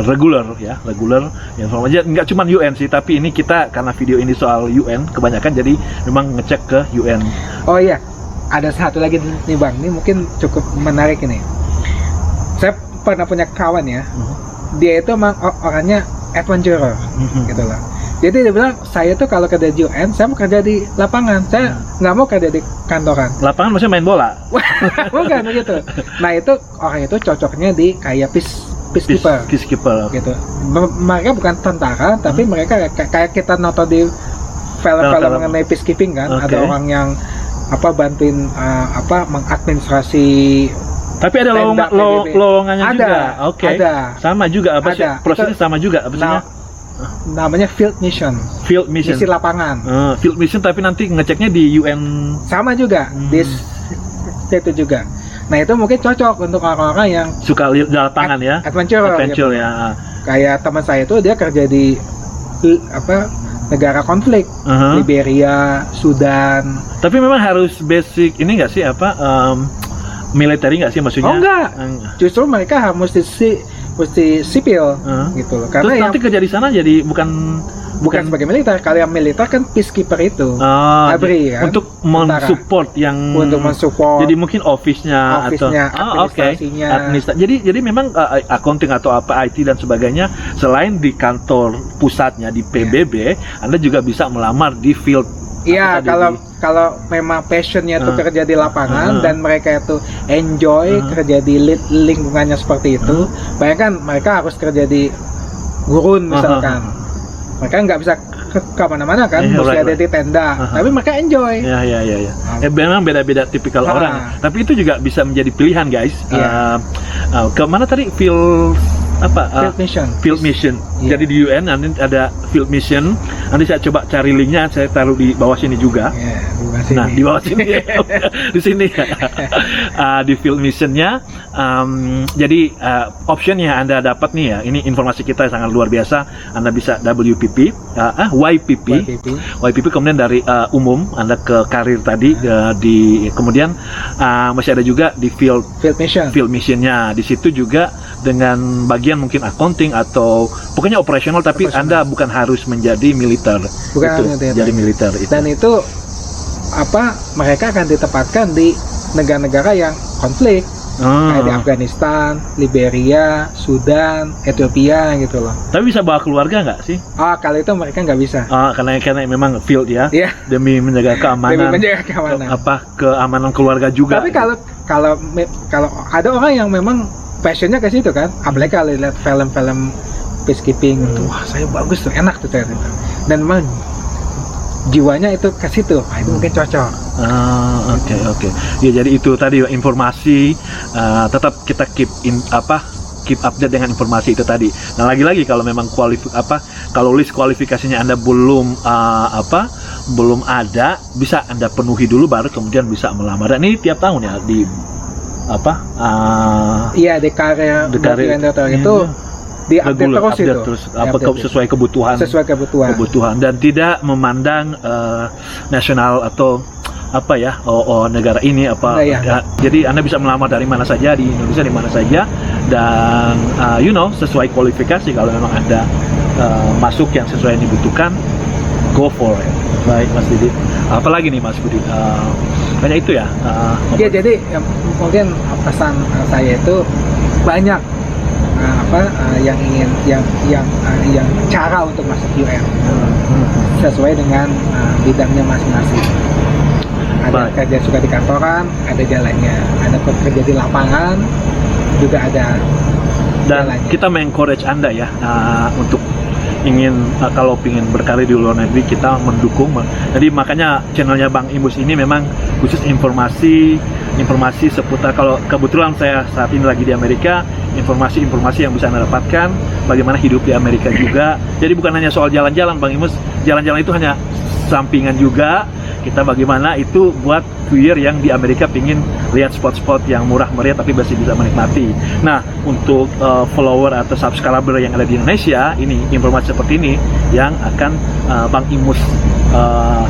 regular ya, regular informasi. Nggak cuma UN sih, tapi ini kita karena video ini soal UN kebanyakan jadi memang ngecek ke UN. Oh iya, ada satu lagi nih Bang, ini mungkin cukup menarik ini. Saya pernah punya kawan ya, dia itu emang orangnya adventurer gitu loh. Jadi dia bilang, saya tuh kalau kerja di UN, saya mau kerja di lapangan, saya nggak mau kerja di kantoran. Lapangan maksudnya main bola. Bukan begitu. Nah itu orang itu cocoknya di kayak peacekeeper Peacekeeper. gitu. Mereka bukan tentara, tapi mereka kayak kita nonton di film-film Film-film. mengenai peacekeeping kan. Oke. Ada orang yang bantuin mengadministrasi. Tapi ada Tenda PBB. lowongannya Ada, juga. Oke. ada. Sama juga apa sih? Ada. Prosesnya Itu- sama juga apa sih? Namanya field mission, Field mission. misi lapangan. Field mission tapi nanti ngeceknya di UN. Sama juga di situ juga. Nah itu mungkin cocok untuk orang-orang yang Suka di lapangan ya. adventure, Adventure gitu. ya. Kayak teman saya itu dia kerja di negara konflik, Uh-huh. Liberia, Sudan. Tapi memang harus basic ini nggak sih military nggak sih maksudnya? Oh enggak, justru mereka mesti sipil gitu loh. Karena Terus yang nanti kerja di sana jadi bukan bukan sebagai militer. Kalau yang militer kan peacekeeper itu, ABRI kan, untuk tentara. mensupport yang untuk mensupport. jadi mungkin office-nya administrasinya. Jadi memang accounting atau apa IT dan sebagainya selain di kantor pusatnya di PBB, Anda juga bisa melamar di field. Iya, Apa tadi kalau memang passionnya itu kerja di lapangan dan mereka itu enjoy kerja di lingkungannya seperti itu. Bayangkan mereka harus kerja di gurun misalkan, mereka nggak bisa ke mana-mana kan, mesti ada di tenda. Tapi mereka enjoy. Ya. Memang beda-beda tipikal orang. Tapi itu juga bisa menjadi pilihan guys. Iya. Kemana tadi field Field mission. Field mission. Iya. Jadi di UN nanti ada field mission. Nanti saya coba cari linknya, saya taruh di bawah sini juga. Iya, di bawah sini. Nah, di bawah sini, di sini, di field missionnya. Jadi optionnya Anda dapat nih ya. Ini informasi kita sangat luar biasa. Anda bisa WPP, YPP kemudian dari umum Anda ke karir tadi kemudian masih ada juga di field mission. Field missionnya. Di situ juga dengan bagian mungkin accounting atau pokoknya operasional, tapi Anda bukan harus menjadi militer. Bukan itu, militer. jadi militer itu. Dan itu mereka akan ditempatkan di negara-negara yang konflik. Kayak di Afghanistan, Liberia, Sudan, Ethiopia gitu loh. Tapi bisa bawa keluarga nggak sih? Kalau itu mereka nggak bisa. Karena memang field ya. Iya. Demi menjaga keamanan. Demi menjaga keamanan. Keamanan keluarga juga. Tapi kalau ada orang yang memang passionnya ke situ kan, apalagi kalau lihat film-film peacekeeping, wah saya bagus tuh, enak tuh ternyata. Dan memang jiwanya itu ke situ, itu mungkin cocok. Oke. Ya jadi itu tadi informasi, tetap kita keep update dengan informasi itu tadi. Nah lagi-lagi kalau memang kalau list kualifikasinya Anda belum belum ada, bisa Anda penuhi dulu baru kemudian bisa melamar. Dan ini tiap tahun ya di Iya, di karir itu diupdate terus itu. Sesuai kebutuhan dan tidak memandang nasional atau negara ini jadi Anda bisa melamar dari mana saja di Indonesia, di mana saja, dan sesuai kualifikasi. Kalau memang Anda masuk yang sesuai yang dibutuhkan, go for it. Baik Mas Didi, apalagi nih Mas Budi, banyak itu ya. Ya jadi mungkin pesan saya itu banyak yang cara untuk masuk UN sesuai dengan bidangnya masing-masing. Ada kerja suka di kantoran, ada jalannya. Ada kerja di lapangan, juga ada. Dan jalannya. Kita mengencourage Anda ya untuk kalau ingin berkarir di luar negeri, kita mendukung. Jadi makanya channelnya Bang Imus ini memang khusus informasi informasi seputar, kalau kebetulan saya saat ini lagi di Amerika, informasi-informasi yang bisa Anda dapatkan, bagaimana hidup di Amerika juga. Jadi bukan hanya soal jalan-jalan Bang Imus, jalan-jalan itu hanya sampingan juga. Kita bagaimana itu buat viewer yang di Amerika pingin lihat spot-spot yang murah meriah tapi masih bisa menikmati. Nah, untuk follower atau subscriber yang ada di Indonesia, ini informasi seperti ini yang akan Bang Imus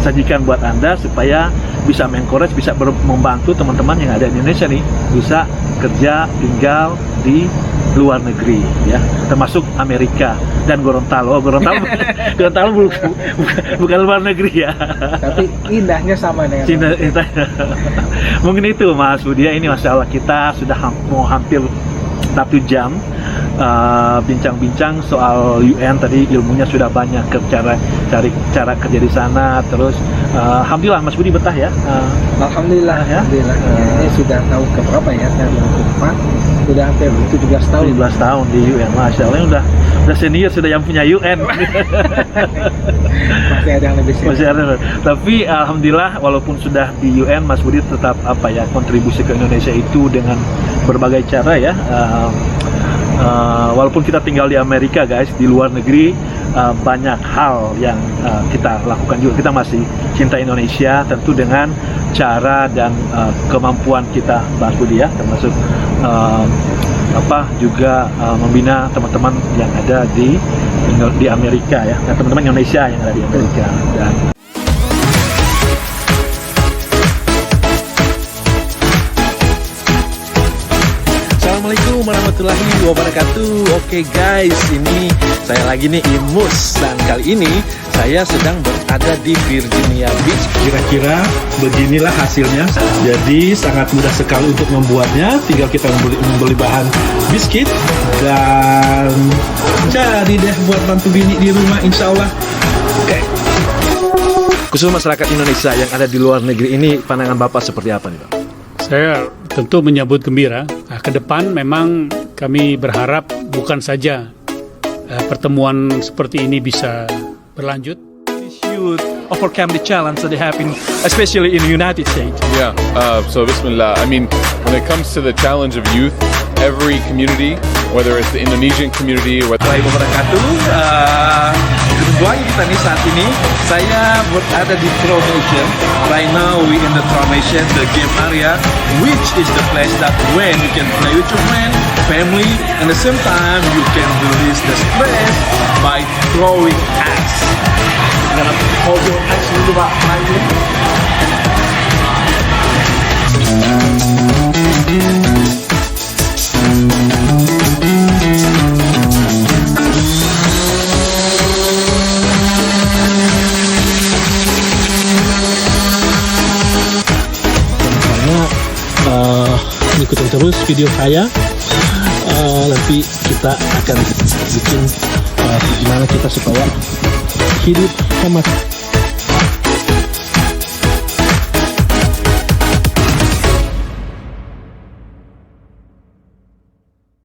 sajikan buat Anda supaya bisa mengencourage, bisa membantu teman-teman yang ada di Indonesia nih bisa kerja, tinggal di luar negeri ya, termasuk Amerika dan Gorontalo. Gorontalo bukan luar negeri ya. Tapi indahnya sama dengan Cinta. Mungkin itu Mas Budi, ini masalah kita sudah mau hampir 1 jam bincang-bincang soal UN. Tadi ilmunya sudah banyak, cari cara kerja di sana. Terus alhamdulillah Mas Budi betah ya. Alhamdulillah ya. Alhamdulillah. Ini sudah tahun keberapa ya? Saya 2004. Sudah hampir 17 tahun. 17 tahun di UN. Masya Allah, udah senior, sudah yang punya UN. Masih ada yang lebih senior. Masih ada. Tapi alhamdulillah walaupun sudah di UN, Mas Budi tetap kontribusi ke Indonesia itu dengan berbagai cara ya. Walaupun kita tinggal di Amerika guys, di luar negeri banyak hal yang kita lakukan juga. Kita masih cinta Indonesia, tentu dengan cara dan kemampuan kita Mas Budi ya, termasuk juga membina teman-teman yang ada di Amerika ya, teman-teman Indonesia yang ada di Amerika. Dan Assalamualaikum warahmatullahi wabarakatuh. Oke guys, ini saya lagi nih Imus, dan kali ini saya sedang berada di Virginia Beach. Kira-kira beginilah hasilnya. Jadi sangat mudah sekali untuk membuatnya. Tinggal kita membeli bahan biskuit dan jadi deh buat bantu bini di rumah, insya Allah. Oke. Khusus masyarakat Indonesia yang ada di luar negeri ini, pandangan Bapak seperti apa nih Pak? Saya tentu menyambut gembira. Nah, ke depan memang kami berharap bukan saja pertemuan seperti ini bisa berlanjut. Youth overcome the challenge that they have especially in the United States. Yeah, so Bismillah. I mean, when it comes to the challenge of youth, every community, whether it's the Indonesian community or Assalamualaikum warahmatullahi wabarakatuh. Kedua kita nih saat ini, saya berada di Throw Nation. Right now we in the Throw Nation, the game area, which is the place that when you can play with your friend, family, and the same time you can release the stress by throwing axe. Gonna hold your axe dulu Pak. Ikutin terus video saya, nanti kita akan bikin gimana kita supaya hidup hemat.